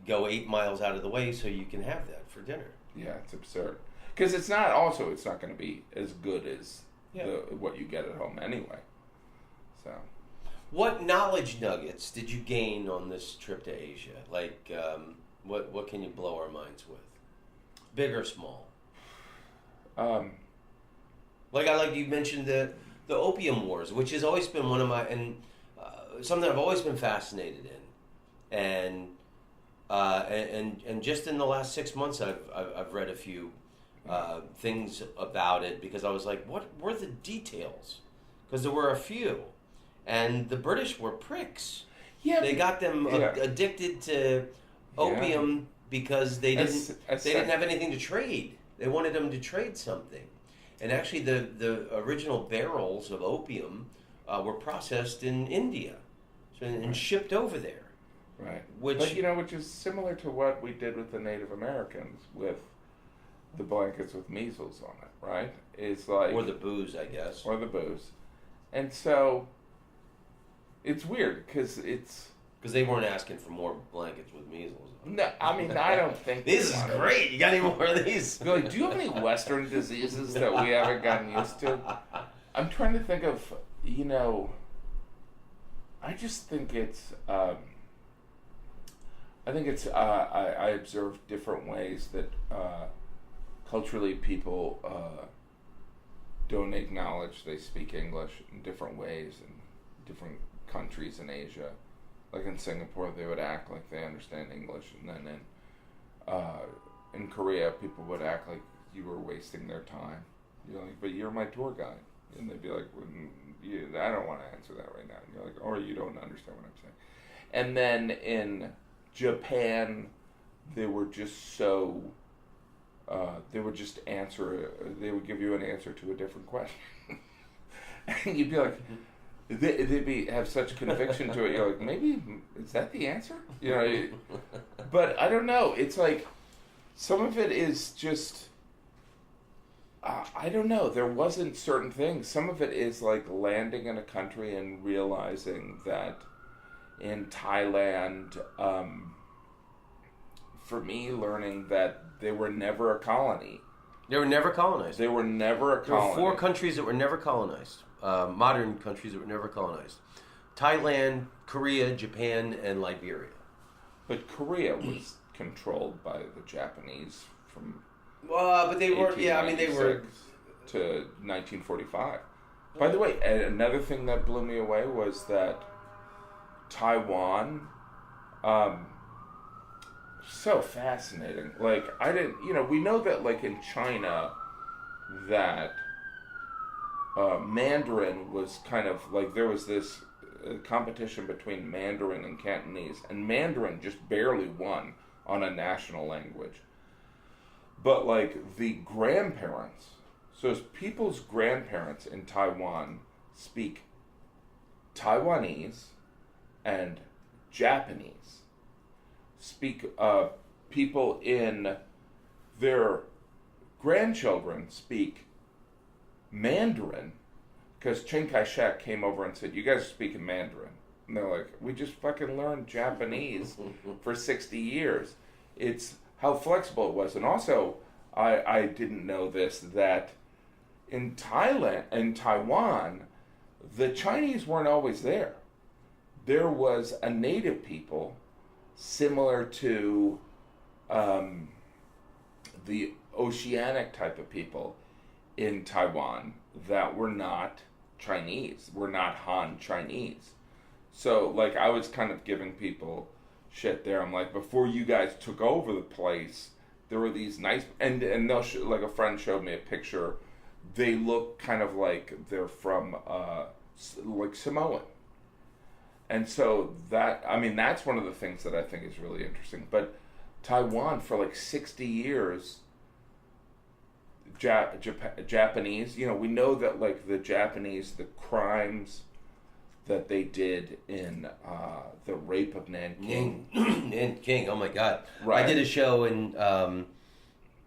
go 8 miles out of the way so you can have that for dinner. Yeah, it's absurd. Because it's not going to be as good as what you get at home anyway. So, what knowledge nuggets did you gain on this trip to Asia? Like, what can you blow our minds with? Big or small? Like you mentioned the opium wars, which has always been one of my something I've always been fascinated in, and just in the last 6 months I've read a few things about it because I was like, what were the details? Because there were a few, and the British were pricks. Yeah, they got them addicted to opium because they didn't have anything to trade. They wanted them to trade something, and actually the original barrels of opium were processed in India, and shipped over there. Right. Which is similar to what we did with the Native Americans with the blankets with measles on it, right? It's like, or the booze, I guess. Or the booze. And so it's weird because they weren't asking for more blankets with measles. No, I mean, I don't think this is great. You got any more of these? Like, do you have any Western diseases that we haven't gotten used to? I'm trying to think of, I just think it's, I observe different ways that culturally people don't acknowledge they speak English in different ways in different countries in Asia. Like in Singapore, they would act like they understand English, and then in Korea, people would act like you were wasting their time. You're like, but you're my tour guide. And they'd be like, I don't want to answer that right now. And you're like, or you don't understand what I'm saying. And then in Japan, they were just so, they would give you an answer to a different question. And you'd be like, they'd have such conviction to it. You're like, maybe is that the answer? You know, but I don't know. It's like some of it is just. I don't know. There wasn't certain things. Some of it is like landing in a country and realizing that in Thailand, for me, learning that they were never a colony. They were never colonized. They were never a colony. There were 4 countries that were never colonized. Modern countries that were never colonized. Thailand, Korea, Japan, and Liberia. But Korea was controlled by the Japanese from... but they were, yeah, I mean, they were... to 1945. By the way, another thing that blew me away was that Taiwan, so fascinating. Like, I didn't, we know that, like, in China, that Mandarin was kind of, like, there was this competition between Mandarin and Cantonese, and Mandarin just barely won on a national language. But, like, the grandparents, so people's grandparents in Taiwan speak Taiwanese and Japanese. People in their grandchildren speak Mandarin, because Chiang Kai-shek came over and said, you guys are speaking Mandarin. And they're like, we just fucking learned Japanese for 60 years. It's how flexible it was. And also, I didn't know this, that in Taiwan, the Chinese weren't always there. There was a native people similar to the oceanic type of people in Taiwan that were not Chinese, were not Han Chinese. So, like, I was kind of giving people shit there. I'm like, before you guys took over the place, there were these nice, and they'll like a friend showed me a picture. They look kind of like they're from like Samoan. And so that's one of the things that I think is really interesting. But Taiwan, for like 60 years, Japanese, we know that, like, the Japanese, the crimes that they did in the rape of Nanking. Nanking, oh my God. Right. I did a show in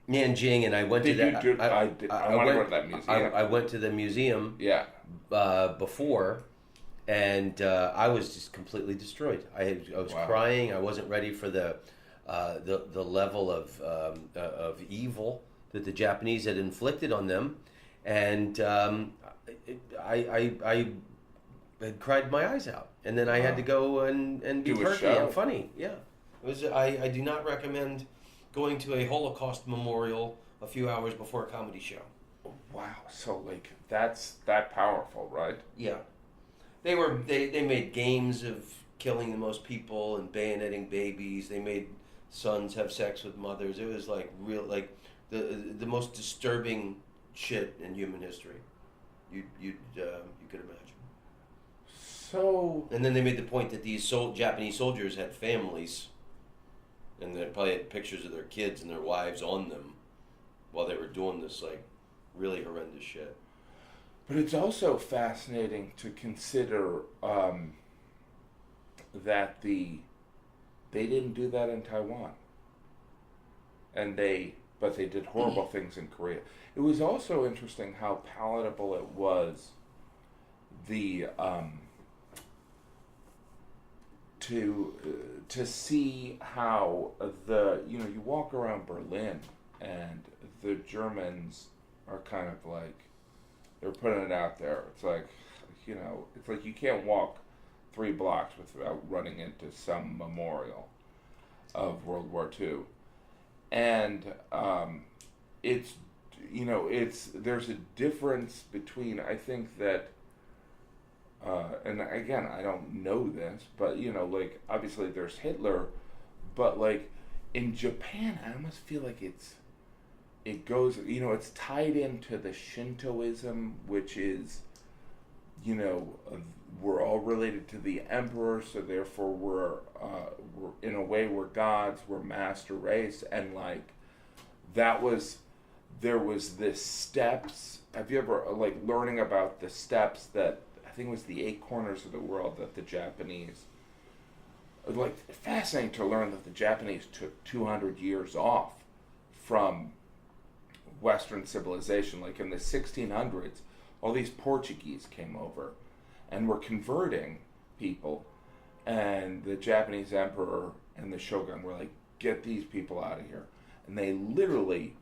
Nanjing, and I went to that. I want to go to that museum. I went to the museum before, and I was just completely destroyed. I was crying. I wasn't ready for the level of evil that the Japanese had inflicted on them, and I had cried my eyes out, and then I had to go and be perky and funny. Yeah, it was. I do not recommend going to a Holocaust memorial a few hours before a comedy show. Wow, so like that's that powerful, right? Yeah, they made games of killing the most people and bayoneting babies. They made sons have sex with mothers. It was like real, like the most disturbing shit in human history. You could imagine. So, and then they made the point that these Japanese soldiers had families, and they probably had pictures of their kids and their wives on them while they were doing this, like, really horrendous shit. But it's also fascinating to consider that they didn't do that in Taiwan, but they did horrible things in Korea. It was also interesting how palatable it was to see how you walk around Berlin and the Germans are kind of like, they're putting it out there. It's like, it's like you can't walk 3 blocks without running into some memorial of World War II. And there's a difference between, I think that, and again, I don't know this, but, like, obviously there's Hitler, but, like, in Japan, I almost feel like it goes, it's tied into the Shintoism, which is, we're all related to the emperor, so therefore we're in a way, we're gods, we're master race, and, like, there was this steps. Have you ever, like, learning about the steps that think it was the 8 corners of the world that the Japanese, like, fascinating to learn that the Japanese took 200 years off from Western civilization. Like in the 1600s, all these Portuguese came over and were converting people, and the Japanese emperor and the shogun were like, get these people out of here. And they literally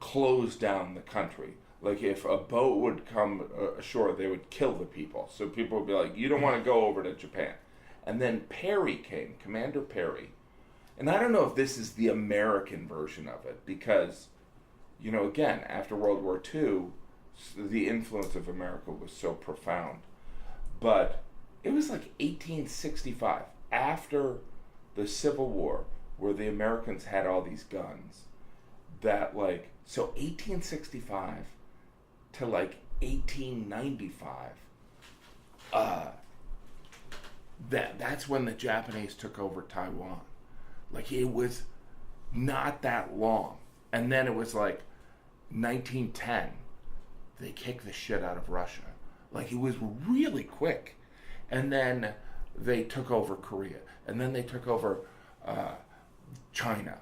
closed down the country. Like if a boat would come ashore, they would kill the people. So people would be like, you don't want to go over to Japan. And then Perry came, Commander Perry. And I don't know if this is the American version of it, because, you know, again, after World War II, the influence of America was so profound. But it was like 1865, after the Civil War, where the Americans had all these guns, that like, so 1865 to like 1895, that's when the Japanese took over Taiwan. Like, it was not that long. And then it was like 1910, they kicked the shit out of Russia. Like, it was really quick. And then they took over Korea. And then they took over China.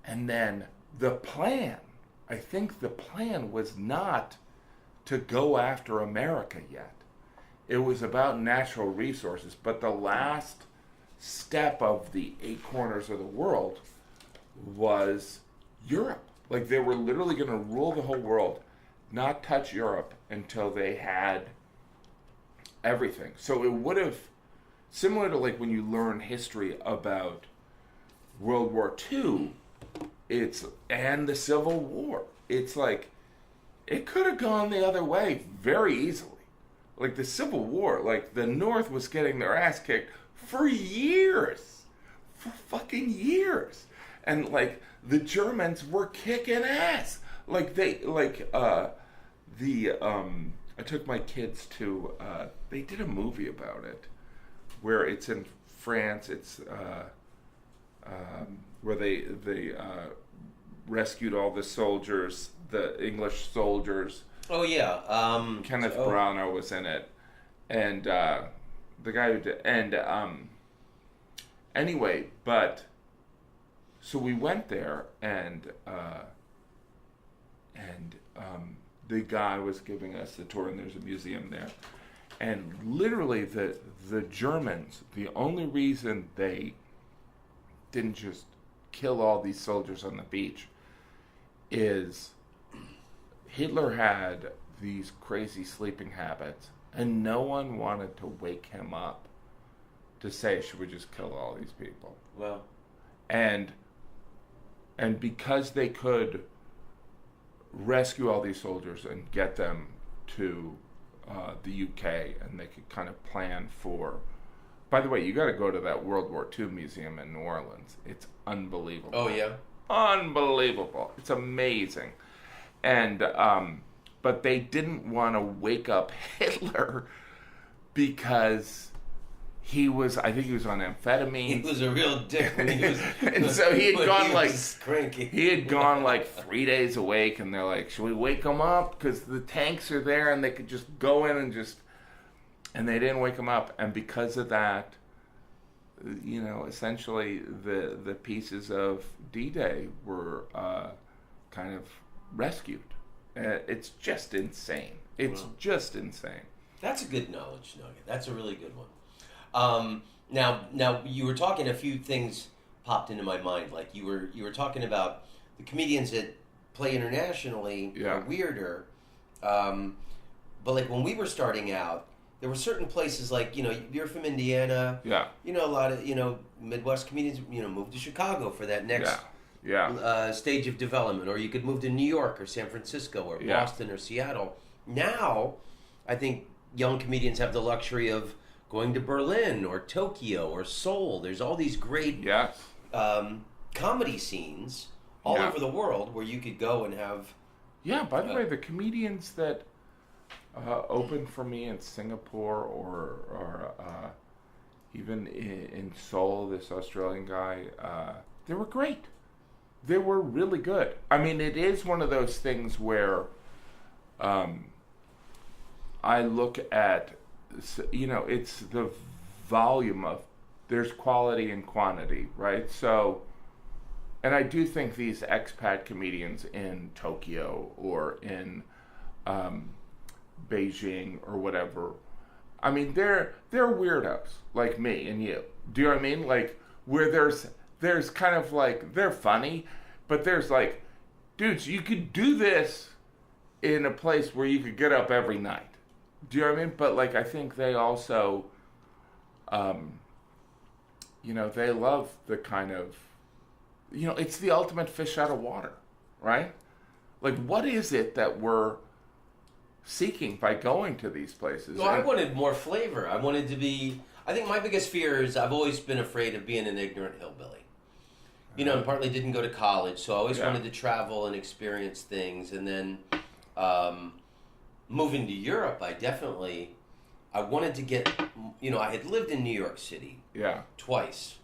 And then the plan, I think the plan was not to go after America yet. It was about natural resources. But the last step of the 8 corners of the world was Europe. Like, they were literally going to rule the whole world, not touch Europe until they had everything. So it would have, similar to like when you learn history about World War II, and the Civil War, it's like, it could have gone the other way very easily. Like the Civil War, like the North was getting their ass kicked for years. For fucking years. And like the Germans were kicking ass. Like I took my kids to, they did a movie about it, where it's in France. It's where they rescued all the soldiers, the English soldiers. Oh yeah, Kenneth Branagh was in it, and the guy who did. And anyway, but so we went there, and the guy was giving us the tour, and there's a museum there. And literally, the Germans, the only reason they didn't just kill all these soldiers on the beach is Hitler had these crazy sleeping habits, and no one wanted to wake him up to say, should we just kill all these people? Well, and because they could rescue all these soldiers and get them to the UK, and they could kind of plan for. By the way, you got to go to that World War II museum in New Orleans. It's unbelievable. Oh yeah, unbelievable. It's amazing. And but they didn't want to wake up Hitler because I think he was on amphetamine. He was a real dick when he was. And so he had gone like cranky. He had gone like 3 days awake, and they're like, "Should we wake him up? Because the tanks are there, and they could just go in and just." And they didn't wake him up, and because of that, you know, essentially the pieces of D-Day were kind of rescued. It's just insane. It's just insane. That's a good knowledge nugget. That's a really good one. Now you were talking, a few things popped into my mind. Like you were talking about the comedians that play internationally are weirder. But like when we were starting out, there were certain places like, you know, you're from Indiana. Yeah. You know, a lot of, you know, Midwest comedians, you know, moved to Chicago for that next stage of development. Or you could move to New York or San Francisco or Boston or Seattle. Now, I think young comedians have the luxury of going to Berlin or Tokyo or Seoul. There's all these great comedy scenes all over the world where you could go and have... Yeah, by the way, the comedians that... opened for me in Singapore or even in Seoul, this Australian guy, they were great. They were really good. I mean, it is one of those things where I look at it's the volume of, there's quality and quantity, right? So, and I do think these expat comedians in Tokyo or in Beijing or whatever, I mean, they're weirdos like me and you. Do you know what I mean? Like, where there's kind of like, they're funny, but there's like, dudes, you could do this in a place where you could get up every night. Do you know what I mean? But like, I think they also, they love the kind of, it's the ultimate fish out of water, right? Like, what is it that we're seeking by going to these places? Well, I wanted more flavor. I think my biggest fear is I've always been afraid of being an ignorant hillbilly. And partly didn't go to college, so I always wanted to travel and experience things. And then moving to Europe, I wanted to get, I had lived in New York City twice.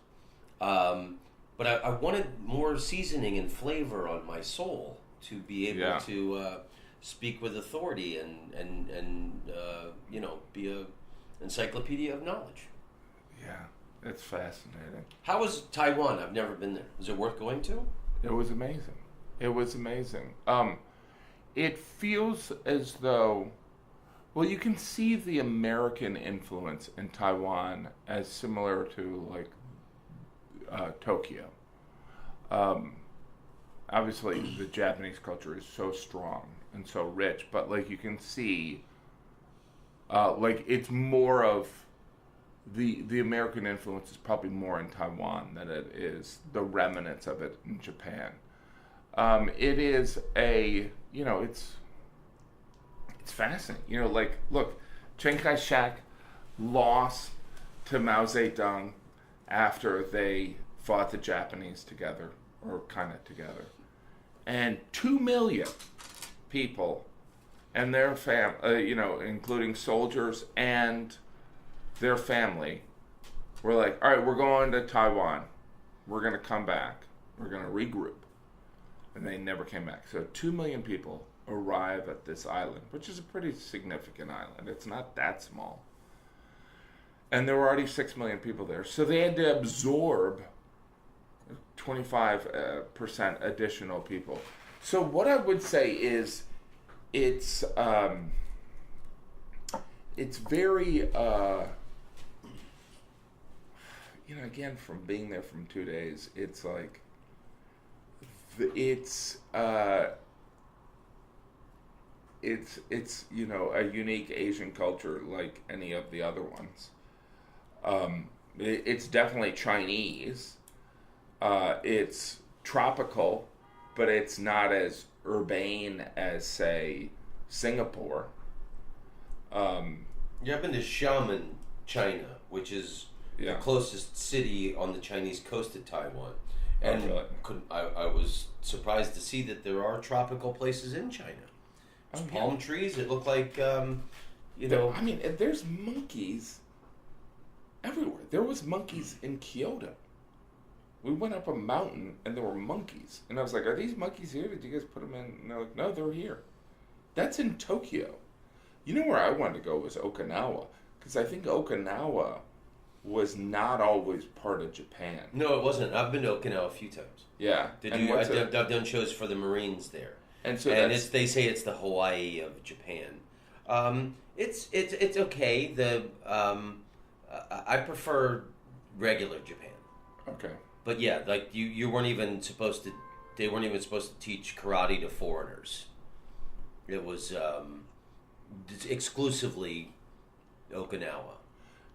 But I wanted more seasoning and flavor on my soul to be able to speak with authority and be an encyclopedia of knowledge. Yeah, it's fascinating. How was Taiwan? I've never been there. Was it worth going to? It was amazing. It feels as though, well, you can see the American influence in Taiwan as similar to like Tokyo. Obviously, the Japanese culture is so strong and so rich, but like you can see, like it's more of the American influence is probably more in Taiwan than it is the remnants of it in Japan. It is it's fascinating. Like, look, Chiang Kai-shek lost to Mao Zedong after they fought the Japanese together, or kind of together. And 2 million people and their including soldiers and their family, were like, all right, we're going to Taiwan. We're going to come back. We're going to regroup. And they never came back. So 2 million people arrive at this island, which is a pretty significant island. It's not that small. And there were already 6 million people there. So they had to absorb 25% additional people. So what I would say is it's very, again, from being there from 2 days, it's like, it's a unique Asian culture like any of the other ones. It's definitely Chinese. It's tropical, but it's not as urbane as, say, Singapore. I've been to Xiamen, China, which is the closest city on the Chinese coast to Taiwan. And I was surprised to see that there are tropical places in China. There's palm trees. It looked like, there's monkeys everywhere. There was monkeys in Kyoto. We went up a mountain and there were monkeys. And I was like, are these monkeys here? Did you guys put them in? And they're like, no, they're here. That's in Tokyo. You know where I wanted to go was Okinawa. Because I think Okinawa was not always part of Japan. No, it wasn't. I've been to Okinawa a few times. Yeah. I've done shows for the Marines there. And they say it's the Hawaii of Japan. It's okay. I prefer regular Japan. Okay. But yeah, like you weren't even supposed to. They weren't even supposed to teach karate to foreigners. It was exclusively Okinawa.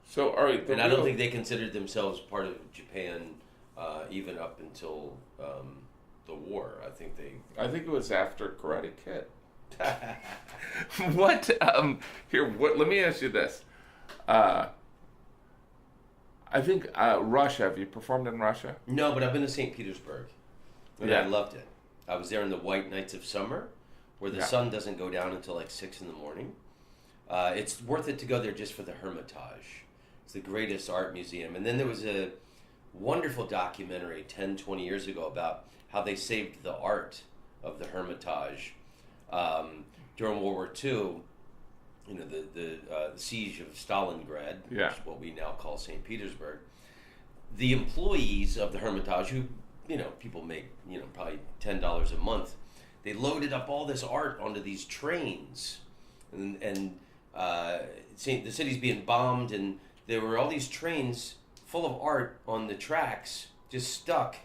So, all right, I don't think they considered themselves part of Japan even up until the war. I think it was after Karate Kid. What? Let me ask you this. I think Russia. Have you performed in Russia? No, but I've been to St. Petersburg, and I loved it. I was there in the white nights of summer, where the sun doesn't go down until like 6 a.m. It's worth it to go there just for the Hermitage. It's the greatest art museum. And then there was a wonderful documentary 10, 20 years ago about how they saved the art of the Hermitage during World War II the siege of Stalingrad, yeah. which is what we now call St. Petersburg. The employees of the Hermitage, who people make probably $10 a month, they loaded up all this art onto these trains, and the city's being bombed, and there were all these trains full of art on the tracks, just stuck.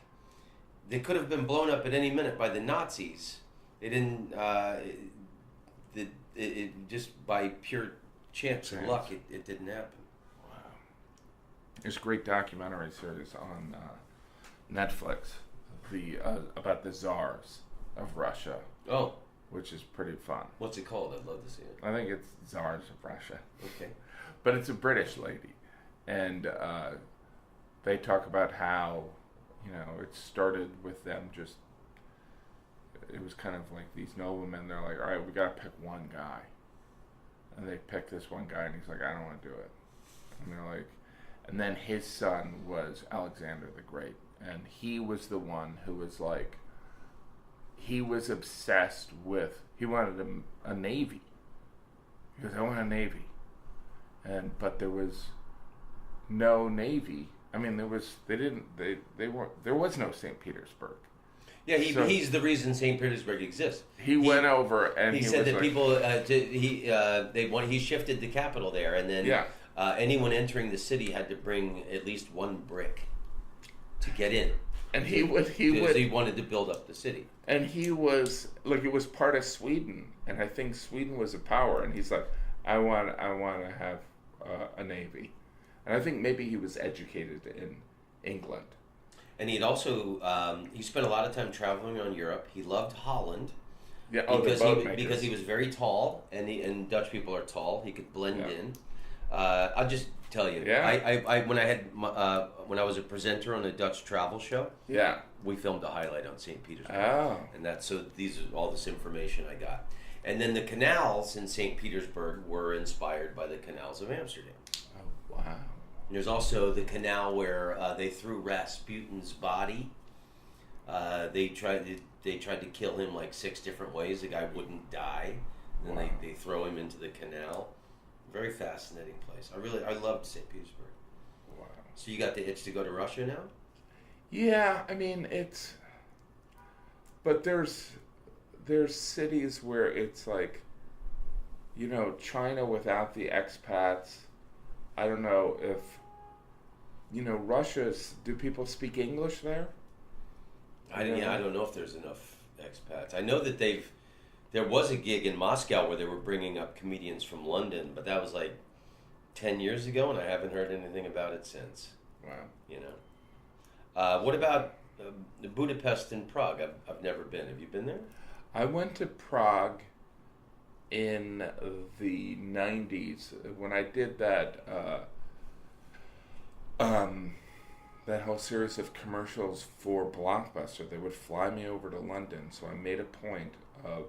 They could have been blown up at any minute by the Nazis. They didn't. It just by pure chance and luck, it didn't happen. Wow. There's a great documentary series on Netflix, about the czars of Russia. Oh. Which is pretty fun. What's it called? I'd love to see it. I think it's Czars of Russia. Okay. But it's a British lady. And they talk about how, it started with them just, it was kind of like these noblemen, they're like, all right, we got to pick one guy. And they picked this one guy, and he's like, I don't want to do it. And they're like, and then his son was Alexander the Great. And he was the one who was like, he was obsessed with, he wanted a navy. He goes, I want a navy. But there was no navy. I mean, there was no St. Petersburg. Yeah, he's the reason St. Petersburg exists. He went over and he said that people, he shifted the capital there, and then anyone entering the city had to bring at least one brick to get in. And he wanted to build up the city. And he was like, it was part of Sweden, and I think Sweden was a power, and he's like, I want to have a navy, and I think maybe he was educated in England. And he'd also he spent a lot of time traveling around Europe. He loved Holland. Yeah, because he was very tall, and Dutch people are tall. He could blend in. I'll just tell you. I when I was a presenter on a Dutch travel show. Yeah. We filmed a highlight on St. Petersburg. Oh. And these are all this information I got. And then the canals in St. Petersburg were inspired by the canals of Amsterdam. Oh, wow. And there's also the canal where they threw Rasputin's body. They tried to kill him like 6 different ways. The guy wouldn't die. And then they throw him into the canal. Very fascinating place. I loved St. Petersburg. Wow. So you got the itch to go to Russia now? Yeah, I mean but there's cities where it's like, China without the expats. I don't know if, do people speak English there? I don't know if there's enough expats. I know that there was a gig in Moscow where they were bringing up comedians from London, but that was like 10 years ago, and I haven't heard anything about it since. Wow. What about Budapest and Prague? I've never been. Have you been there? I went to Prague in the 90s when I did that that whole series of commercials for Blockbuster. They would fly me over to London, so I made a point of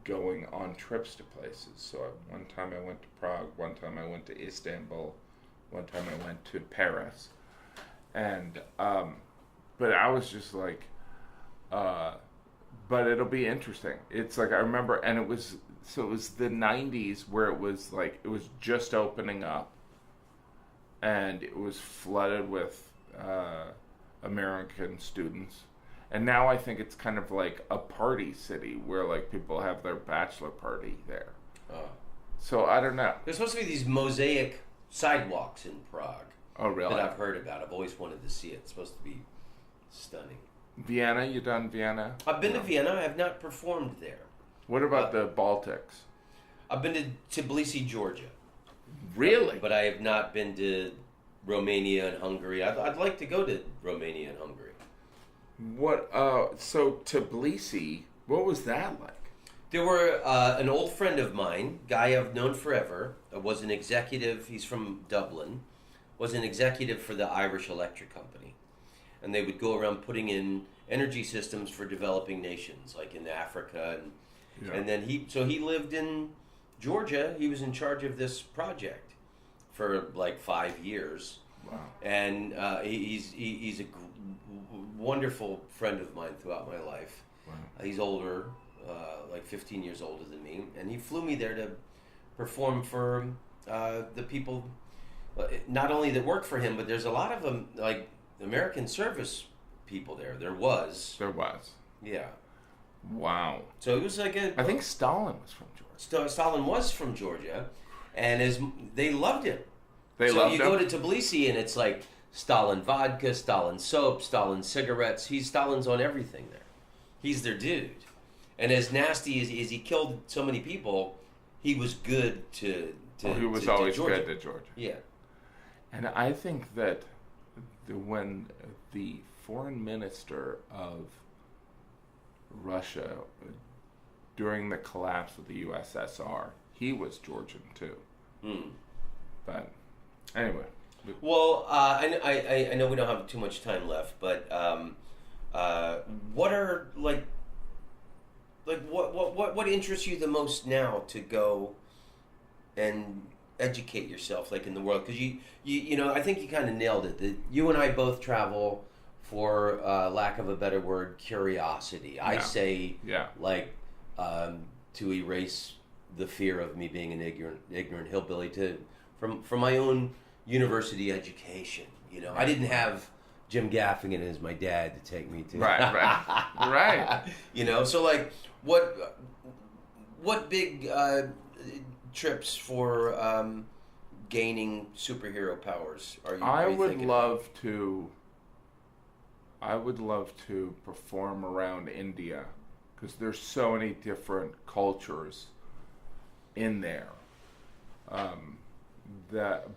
going on trips to places. So one time I went to Prague, one time I went to Istanbul, one time I went to Paris. And but I was just like but it'll be interesting. It's like, I remember, and it was the 90s where it was like, it was just opening up, and it was flooded with American students. And now I think it's kind of like a party city where like people have their bachelor party there. So I don't know. There's supposed to be these mosaic sidewalks in Prague. Oh, really? That I've heard about. I've always wanted to see it. It's supposed to be stunning. Vienna? You done Vienna? I've been to Vienna. I have not performed there. What about the Baltics? I've been to Tbilisi, Georgia. Really? But I have not been to Romania and Hungary. I'd like to go to Romania and Hungary. What? So Tbilisi, what was that like? There were an old friend of mine, guy I've known forever, was an executive. He's from Dublin. Was an executive for the Irish Electric Company. And they would go around putting in energy systems for developing nations, like in Africa. And then he lived in Georgia. He was in charge of this project for like 5 years. Wow. And he's a wonderful friend of mine throughout my life. Wow. He's older, like 15 years older than me. And he flew me there to perform for the people, not only that work for him, but there's a lot of them, like American service people there. There was. Yeah. Wow. So it was like I think Stalin was from Georgia. Stalin was from Georgia, and they loved him. So you go to Tbilisi, and it's like Stalin vodka, Stalin soap, Stalin cigarettes. Stalin's on everything there. He's their dude. And as nasty as he killed so many people, he was good to he was always good to Georgia. Yeah. And I think that when the foreign minister of Russia, during the collapse of the USSR, he was Georgian too. But anyway. Well, I know we don't have too much time left, but what are what interests you the most now to go and educate yourself, like, in the world? Because you know, I think you kind of nailed it. That you and I both travel for lack of a better word, curiosity. I say, like, to erase the fear of me being an ignorant hillbilly from my own university education. You know, I didn't have Jim Gaffigan as my dad to take me to. Right. You know, so like, what big trips for gaining superhero powers are you? I would love to perform around India, because there's so many different cultures in there.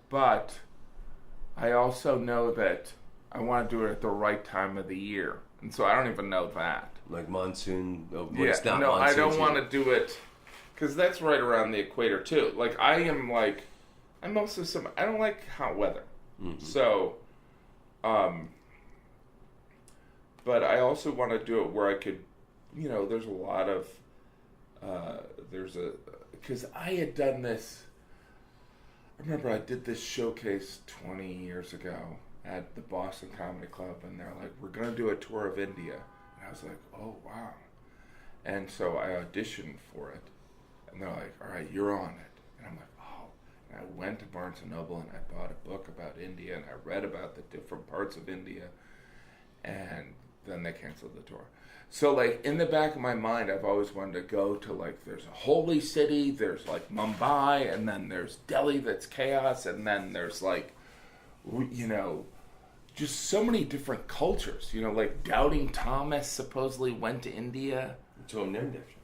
But I also know that I want to do it at the right time of the year, and so I don't even know that. Like monsoon? Monsoon I don't want to do it, because that's right around the equator too. Like, I'm also I don't like hot weather. So, but I also want to do it where I could, you know, there's a lot of, because I had done this, I remember I did this showcase 20 years ago at the Boston Comedy Club, and they're like, we're going to do a tour of India. And I was like, oh, wow. And so I auditioned for it, and they're like, all right, you're on it. And I'm like, oh. And I went to Barnes & Noble, and I bought a book about India, and I read about the different parts of India, and then they canceled the tour. So, like, in the back of my mind, I've always wanted to go to, like, there's a holy city, there's, like, Mumbai, and then there's Delhi that's chaos, and then there's, like, you know, just so many different cultures. You know, like, Doubting Thomas supposedly went to India. So I'm named after him.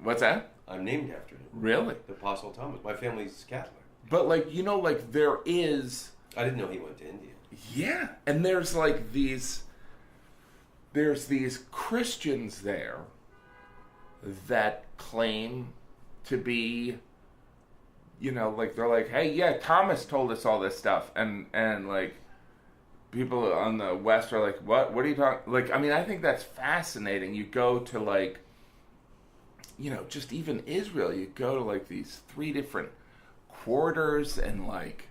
What's that? I'm named after him. Really? The Apostle Thomas. My family's Catholic. But, like, you know, like, there is... I didn't know he went to India. Yeah. And there's, like, these Christians there that claim to be, you know, like, they're like, hey, yeah, Thomas told us all this stuff. And like, people on the West are like, what are you talking? Like, I mean, I think that's fascinating. You go to, like, you know, just even Israel, you go to, like, these 3 different quarters, and, like,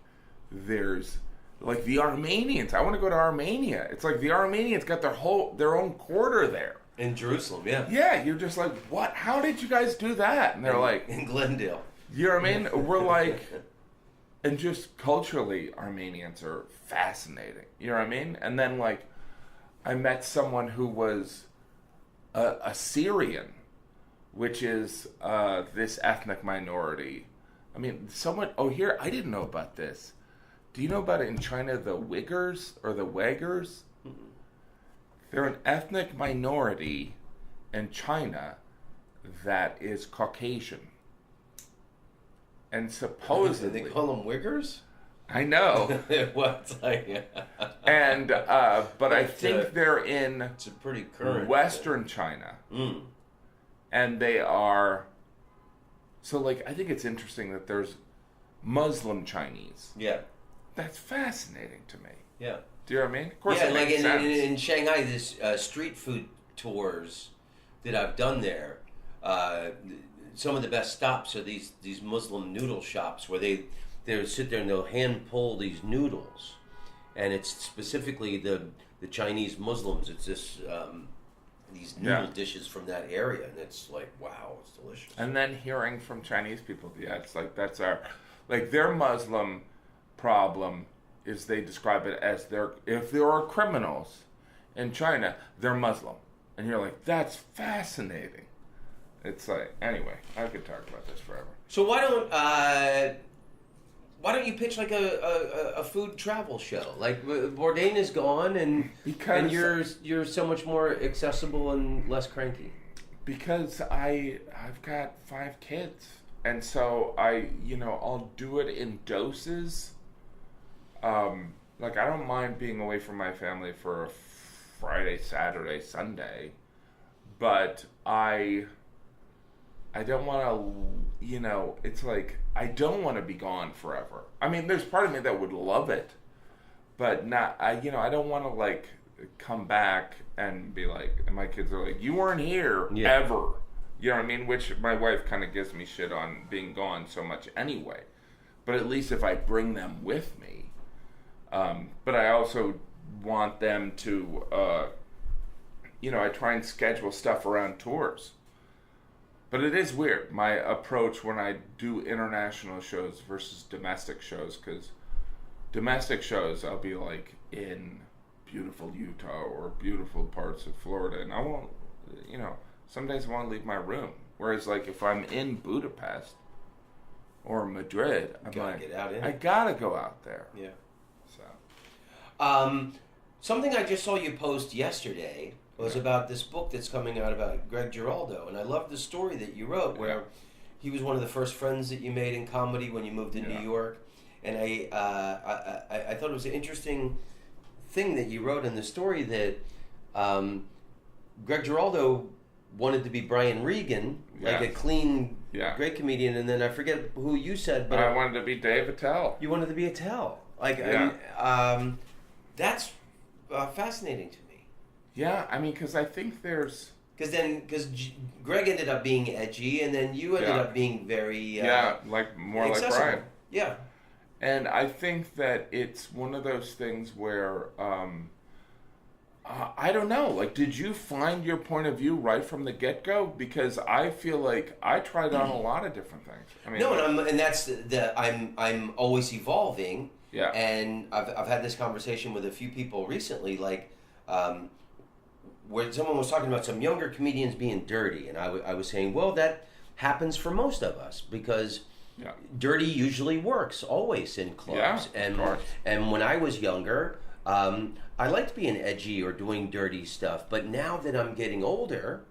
there's, like, the Armenians. I want to go to Armenia. It's like the Armenians got their own quarter there. In Jerusalem, yeah. Yeah, you're just like, what? How did you guys do that? And they're like... In Glendale. You know what I mean? We're like... And just culturally, Armenians are fascinating. You know what I mean? And then, like, I met someone who was a Syrian, which is this ethnic minority. I mean, someone... Oh, here, I didn't know about this. Do you know about it in China, the Uyghurs or the Uyghurs? Mm-hmm. They're an ethnic minority in China that is Caucasian. And supposedly... They call them Uyghurs? I know. What? And, but I think they're in it's a pretty current Western China. Mm. And they are... So, like, I think it's interesting that there's Muslim Chinese. Yeah. That's fascinating to me. Yeah. Do you know what I mean? Of course, yeah, like in Shanghai, this street food tours that I've done there, some of the best stops are these Muslim noodle shops where they sit there and they'll hand pull these noodles, and it's specifically the Chinese Muslims. It's this these noodle dishes from that area, and it's like, wow, it's delicious. And then hearing from Chinese people, it's like that's our, like their Muslim problem is they describe it as if there are criminals in China, they're Muslim. And you're like, that's fascinating. It's like, anyway, I could talk about this forever. So why don't you pitch like a food travel show? Like Bourdain is gone, and you're so much more accessible and less cranky. Because I've got 5 kids, and so I'll do it in doses. Like I don't mind being away from my family for a Friday, Saturday, Sunday, but I don't want to, it's like, I don't want to be gone forever. I mean, there's part of me that would love it, but I don't want to, like, come back and be like, and my kids are like, you weren't here ever. You know what I mean? Which my wife kind of gives me shit on being gone so much anyway. But at least if I bring them with me. But I also want them to, I try and schedule stuff around tours. But it is weird, my approach when I do international shows versus domestic shows, because domestic shows I'll be like in beautiful Utah or beautiful parts of Florida, and I won't, some days I want to leave my room. Whereas like if I'm in Budapest or Madrid, I gotta go out there. Yeah. So. Something I just saw you post yesterday was about this book that's coming out about Greg Giraldo, and I love the story that you wrote where he was one of the first friends that you made in comedy when you moved to New York, and I thought it was an interesting thing that you wrote in the story that Greg Giraldo wanted to be Brian Regan, like a clean, great comedian, and then I forget who you said, but I wanted to be Dave Attell. You wanted to be Attell, like that's fascinating to me. Yeah, I mean, because I think there's... Because Greg ended up being edgy, and then you ended up being very... more accessible. Like Brian. Yeah. And I think that it's one of those things where, I don't know, like, did you find your point of view right from the get-go? Because I feel like I tried on a lot of different things. I mean, and that's I'm always evolving. Yeah. And I've had this conversation with a few people recently, like... where someone was talking about some younger comedians being dirty, and I was saying, well, that happens for most of us, because dirty usually works, always in clubs. And when I was younger, I liked being edgy or doing dirty stuff, but now that I'm getting older,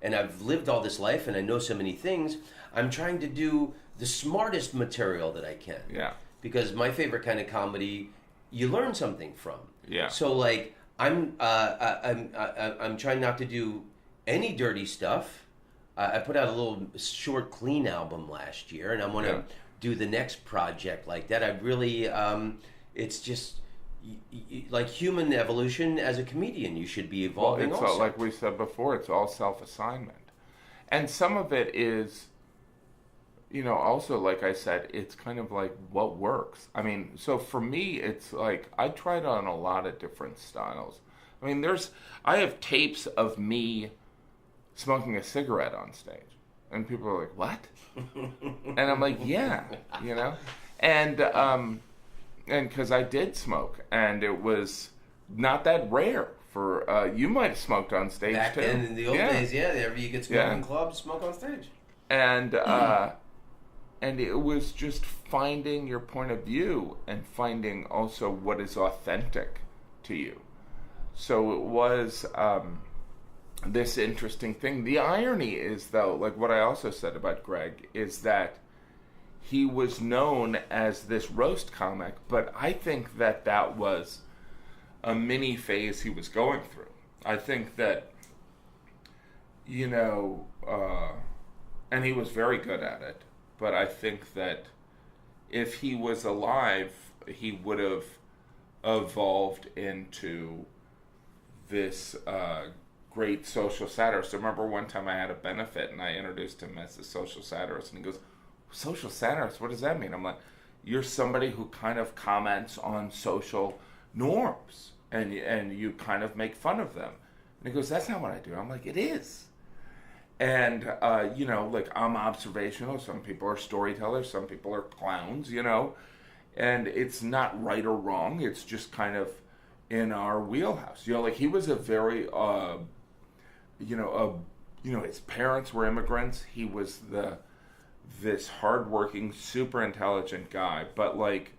and I've lived all this life, and I know so many things, I'm trying to do the smartest material that I can. Yeah. Because my favorite kind of comedy, you learn something from. Yeah. So, like... I'm trying not to do any dirty stuff. I put out a little short clean album last year, and I want to do the next project like that. I really, it's just like human evolution as a comedian. You should be evolving. Well, it's like we said before, it's all self-assignment, and some of it is. Also, like I said, it's kind of like what works. I mean, so for me, it's like I tried on a lot of different styles. I mean, I have tapes of me smoking a cigarette on stage. And people are like, what? And I'm like, yeah, And because I did smoke, and it was not that rare for, you might have smoked on stage back too. Back then, in the old days, you could smoke in clubs, smoke on stage. And it was just finding your point of view and finding also what is authentic to you. So it was this interesting thing. The irony is, though, like what I also said about Greg, is that he was known as this roast comic, but I think that was a mini phase he was going through. I think that, and he was very good at it. But I think that if he was alive, he would have evolved into this great social satirist. I remember one time I had a benefit, and I introduced him as a social satirist, and he goes, social satirist? What does that mean? I'm like, you're somebody who kind of comments on social norms, and you kind of make fun of them. And he goes, that's not what I do. I'm like, it is. And, like, I'm observational. Some people are storytellers. Some people are clowns, And it's not right or wrong. It's just kind of in our wheelhouse. Like, he was a very, his parents were immigrants. He was this hardworking, super intelligent guy. But, like,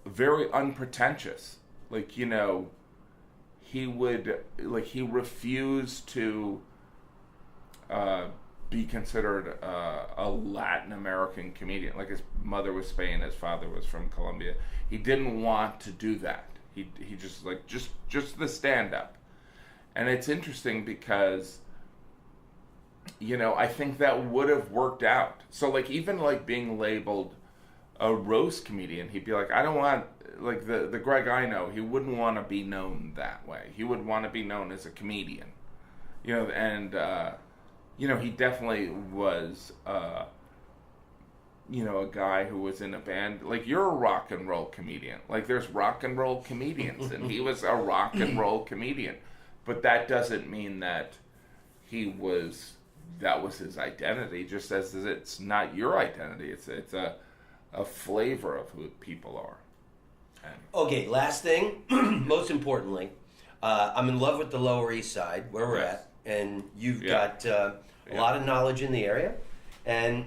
very unpretentious. Like, he refused to be considered a Latin American comedian. Like, his mother was Spain, his father was from Colombia. He didn't want to do that. He just just the stand-up. And it's interesting because, I think that would have worked out. So, like, even, like, being labeled a roast comedian, he'd be like, I don't want, like, the Greg I know, he wouldn't want to be known that way. He would want to be known as a comedian. And, he definitely was, a guy who was in a band. Like, you're a rock and roll comedian. Like, there's rock and roll comedians, and he was a rock and roll comedian. But that doesn't mean that that was his identity, just as it's not your identity. It's a flavor of who people are. Okay, last thing, most importantly, I'm in love with the Lower East Side, where we're at, and you've got a lot of knowledge in the area. And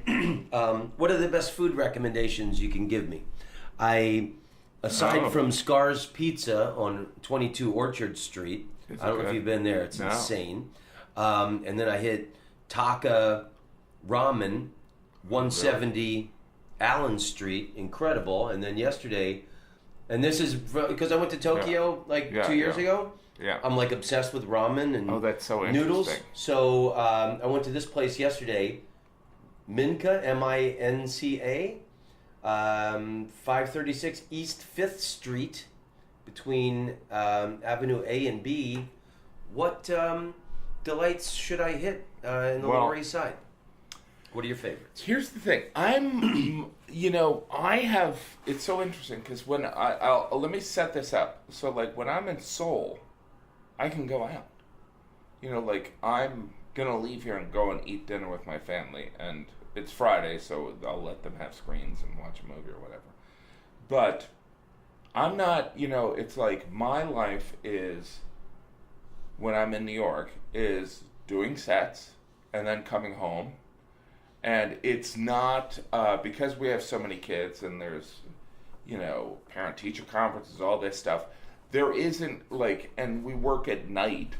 what are the best food recommendations you can give me? Aside from Scar's Pizza on 22 Orchard Street, I don't know if you've been there, it's insane. And then I hit Taka Ramen, 170 Allen Street, incredible. And then yesterday, and this is because I went to Tokyo 2 years ago. Yeah. I'm like obsessed with ramen and that's so noodles. interesting. So I went to this place yesterday, Minca, Minca, 536 East 5th Street, between Avenue A and B. What delights should I hit in the Lower East Side? What are your favorites? Here's the thing. It's so interesting because when let me set this up. So, like, when I'm in Seoul, I can go out. Like, I'm going to leave here and go and eat dinner with my family. And it's Friday, so I'll let them have screens and watch a movie or whatever. But I'm not, it's like my life is, when I'm in New York, is doing sets and then coming home. And it's not, because we have so many kids and there's, parent-teacher conferences, all this stuff, there isn't, like, and we work at night.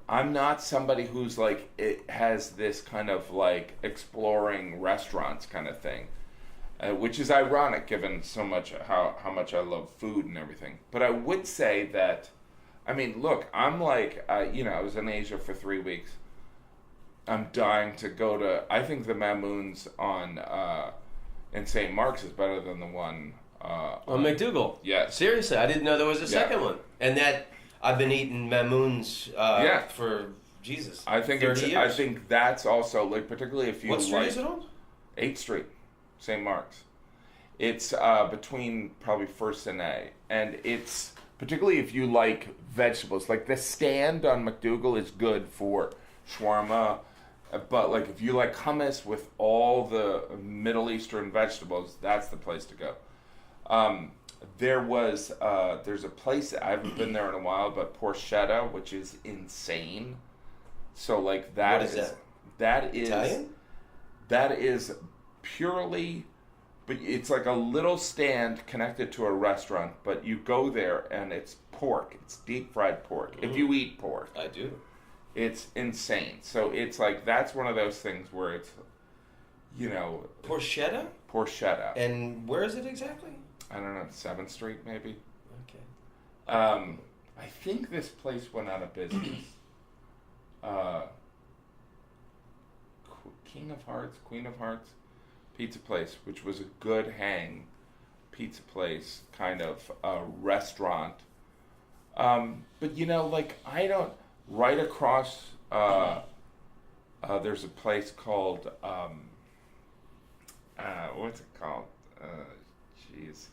I'm not somebody who's, like, it has this kind of, like, exploring restaurants kind of thing, which is ironic given so much how much I love food and everything. But I would say that, look, I'm like, I was in Asia for 3 weeks. I'm dying to go to, I think the Mamoons in St. Mark's is better than the one on McDougal. Yes. Seriously, I didn't know there was a second one. And that, I've been eating Mamoons for, Jesus, I think 30 years. I think that's also, like, particularly if you What street is it on? 8th Street, St. Mark's. It's between probably 1st and A. And it's, particularly if you like vegetables, like the stand on McDougal is good for shawarma. But, like, if you like hummus with all the Middle Eastern vegetables, that's the place to go. There's a place, I haven't been there in a while, but Porchetta, which is insane. So, like, that what is that? That is Italian? That is purely, but it's like a little stand connected to a restaurant, but you go there and it's pork. It's deep fried pork. If you eat pork. I do. It's insane. So it's like, that's one of those things where it's, Porchetta? Porchetta. And where is it exactly? I don't know, 7th Street maybe? Okay. I think this place went out of business. Queen of Hearts pizza place, which was a good hang pizza place, kind of restaurant. But, like, I don't... Right across, there's a place called, what's it called? Jeez,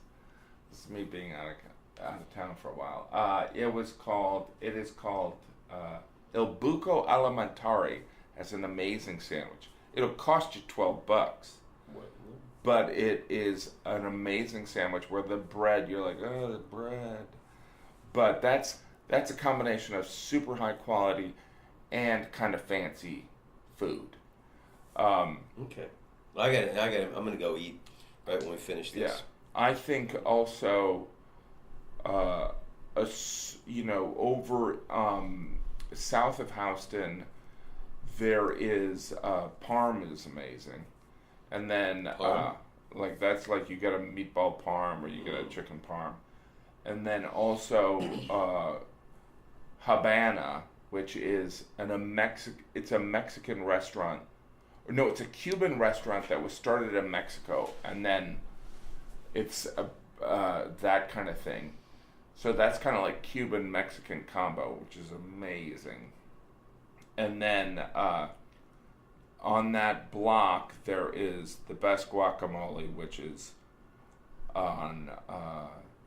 this is me being out of town for a while. It is called Il Buco Alimentari, has an amazing sandwich. It'll cost you $12. But it is an amazing sandwich where the bread, you're like, oh, the bread. But that's a combination of super high quality and kind of fancy food. Okay. I got it. I'm going to go eat right when we finish this. Yeah. I think also, over south of Houston, there is parm is amazing, and then that's like you get a meatball parm or you get a chicken parm, and then also Habana, which is it's a Mexican restaurant. No, it's a Cuban restaurant that was started in Mexico, and then it's that kind of thing. So that's kind of like Cuban-Mexican combo, which is amazing. And then on that block, there is the best guacamole, which is on,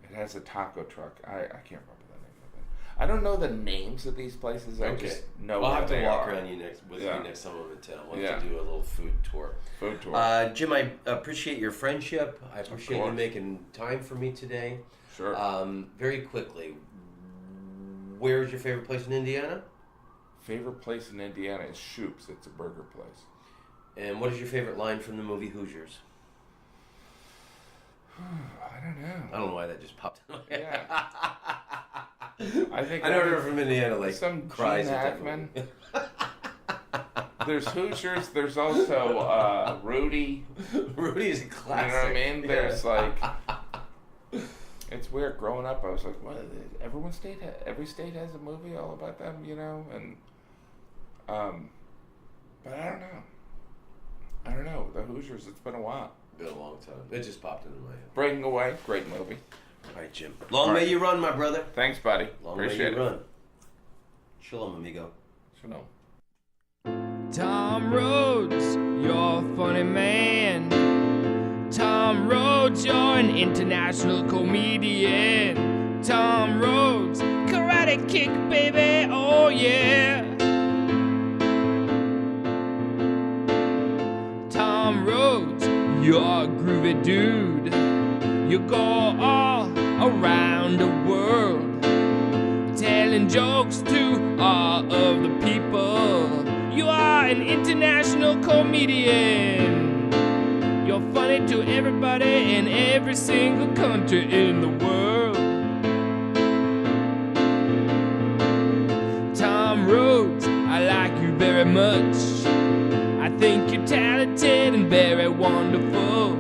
it has a taco truck. I can't remember the name of it. I don't know the names of these places. I just know I'll have to walk are. around you next time I'm in town. We'll have Yeah. to do a little food tour. Jim, I appreciate your friendship. I appreciate you making time for me today. Sure. Very quickly, where's your favorite place in Indiana? Favorite place in Indiana is Shoop's. It's a burger place. And what is your favorite line from the movie Hoosiers? I don't know. I don't know why that just popped in my head. Yeah. I know her from Indiana, like some cries Gene at Hackman. There's Hoosiers. There's also Rudy. Rudy is a classic. You know what I mean? There's like. It's weird. Growing up, I was like, "What? Every state has a movie all about them," and but I don't know. The Hoosiers. It's been a while. Been a long time. It just popped into my head. Breaking Away, great movie. All right, Jim. Long may you run, my brother. Thanks, buddy. Long Appreciate may you run. Shalom, amigo. Shalom. Tom Rhodes, you're a funny man. Tom Rhodes, you're an international comedian. Tom Rhodes, karate kick, baby, oh yeah. Tom Rhodes, you're a groovy dude. You go all around the world, telling jokes to all of the people. You are an international comedian. You're funny to everybody in every single country in the world. Tom Rhodes, I like you very much. I think you're talented and very wonderful.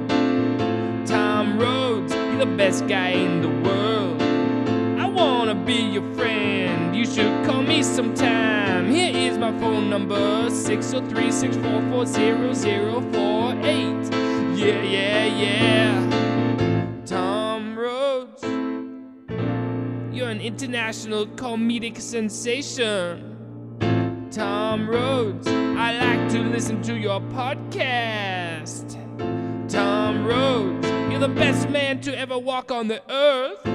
Tom Rhodes, you're the best guy in the world. I wanna be your friend, you should call me sometime. Here is my phone number, 603-644-0048. Yeah. Tom Rhodes, you're an international comedic sensation. Tom Rhodes, I like to listen to your podcast. Tom Rhodes, you're the best man to ever walk on the earth.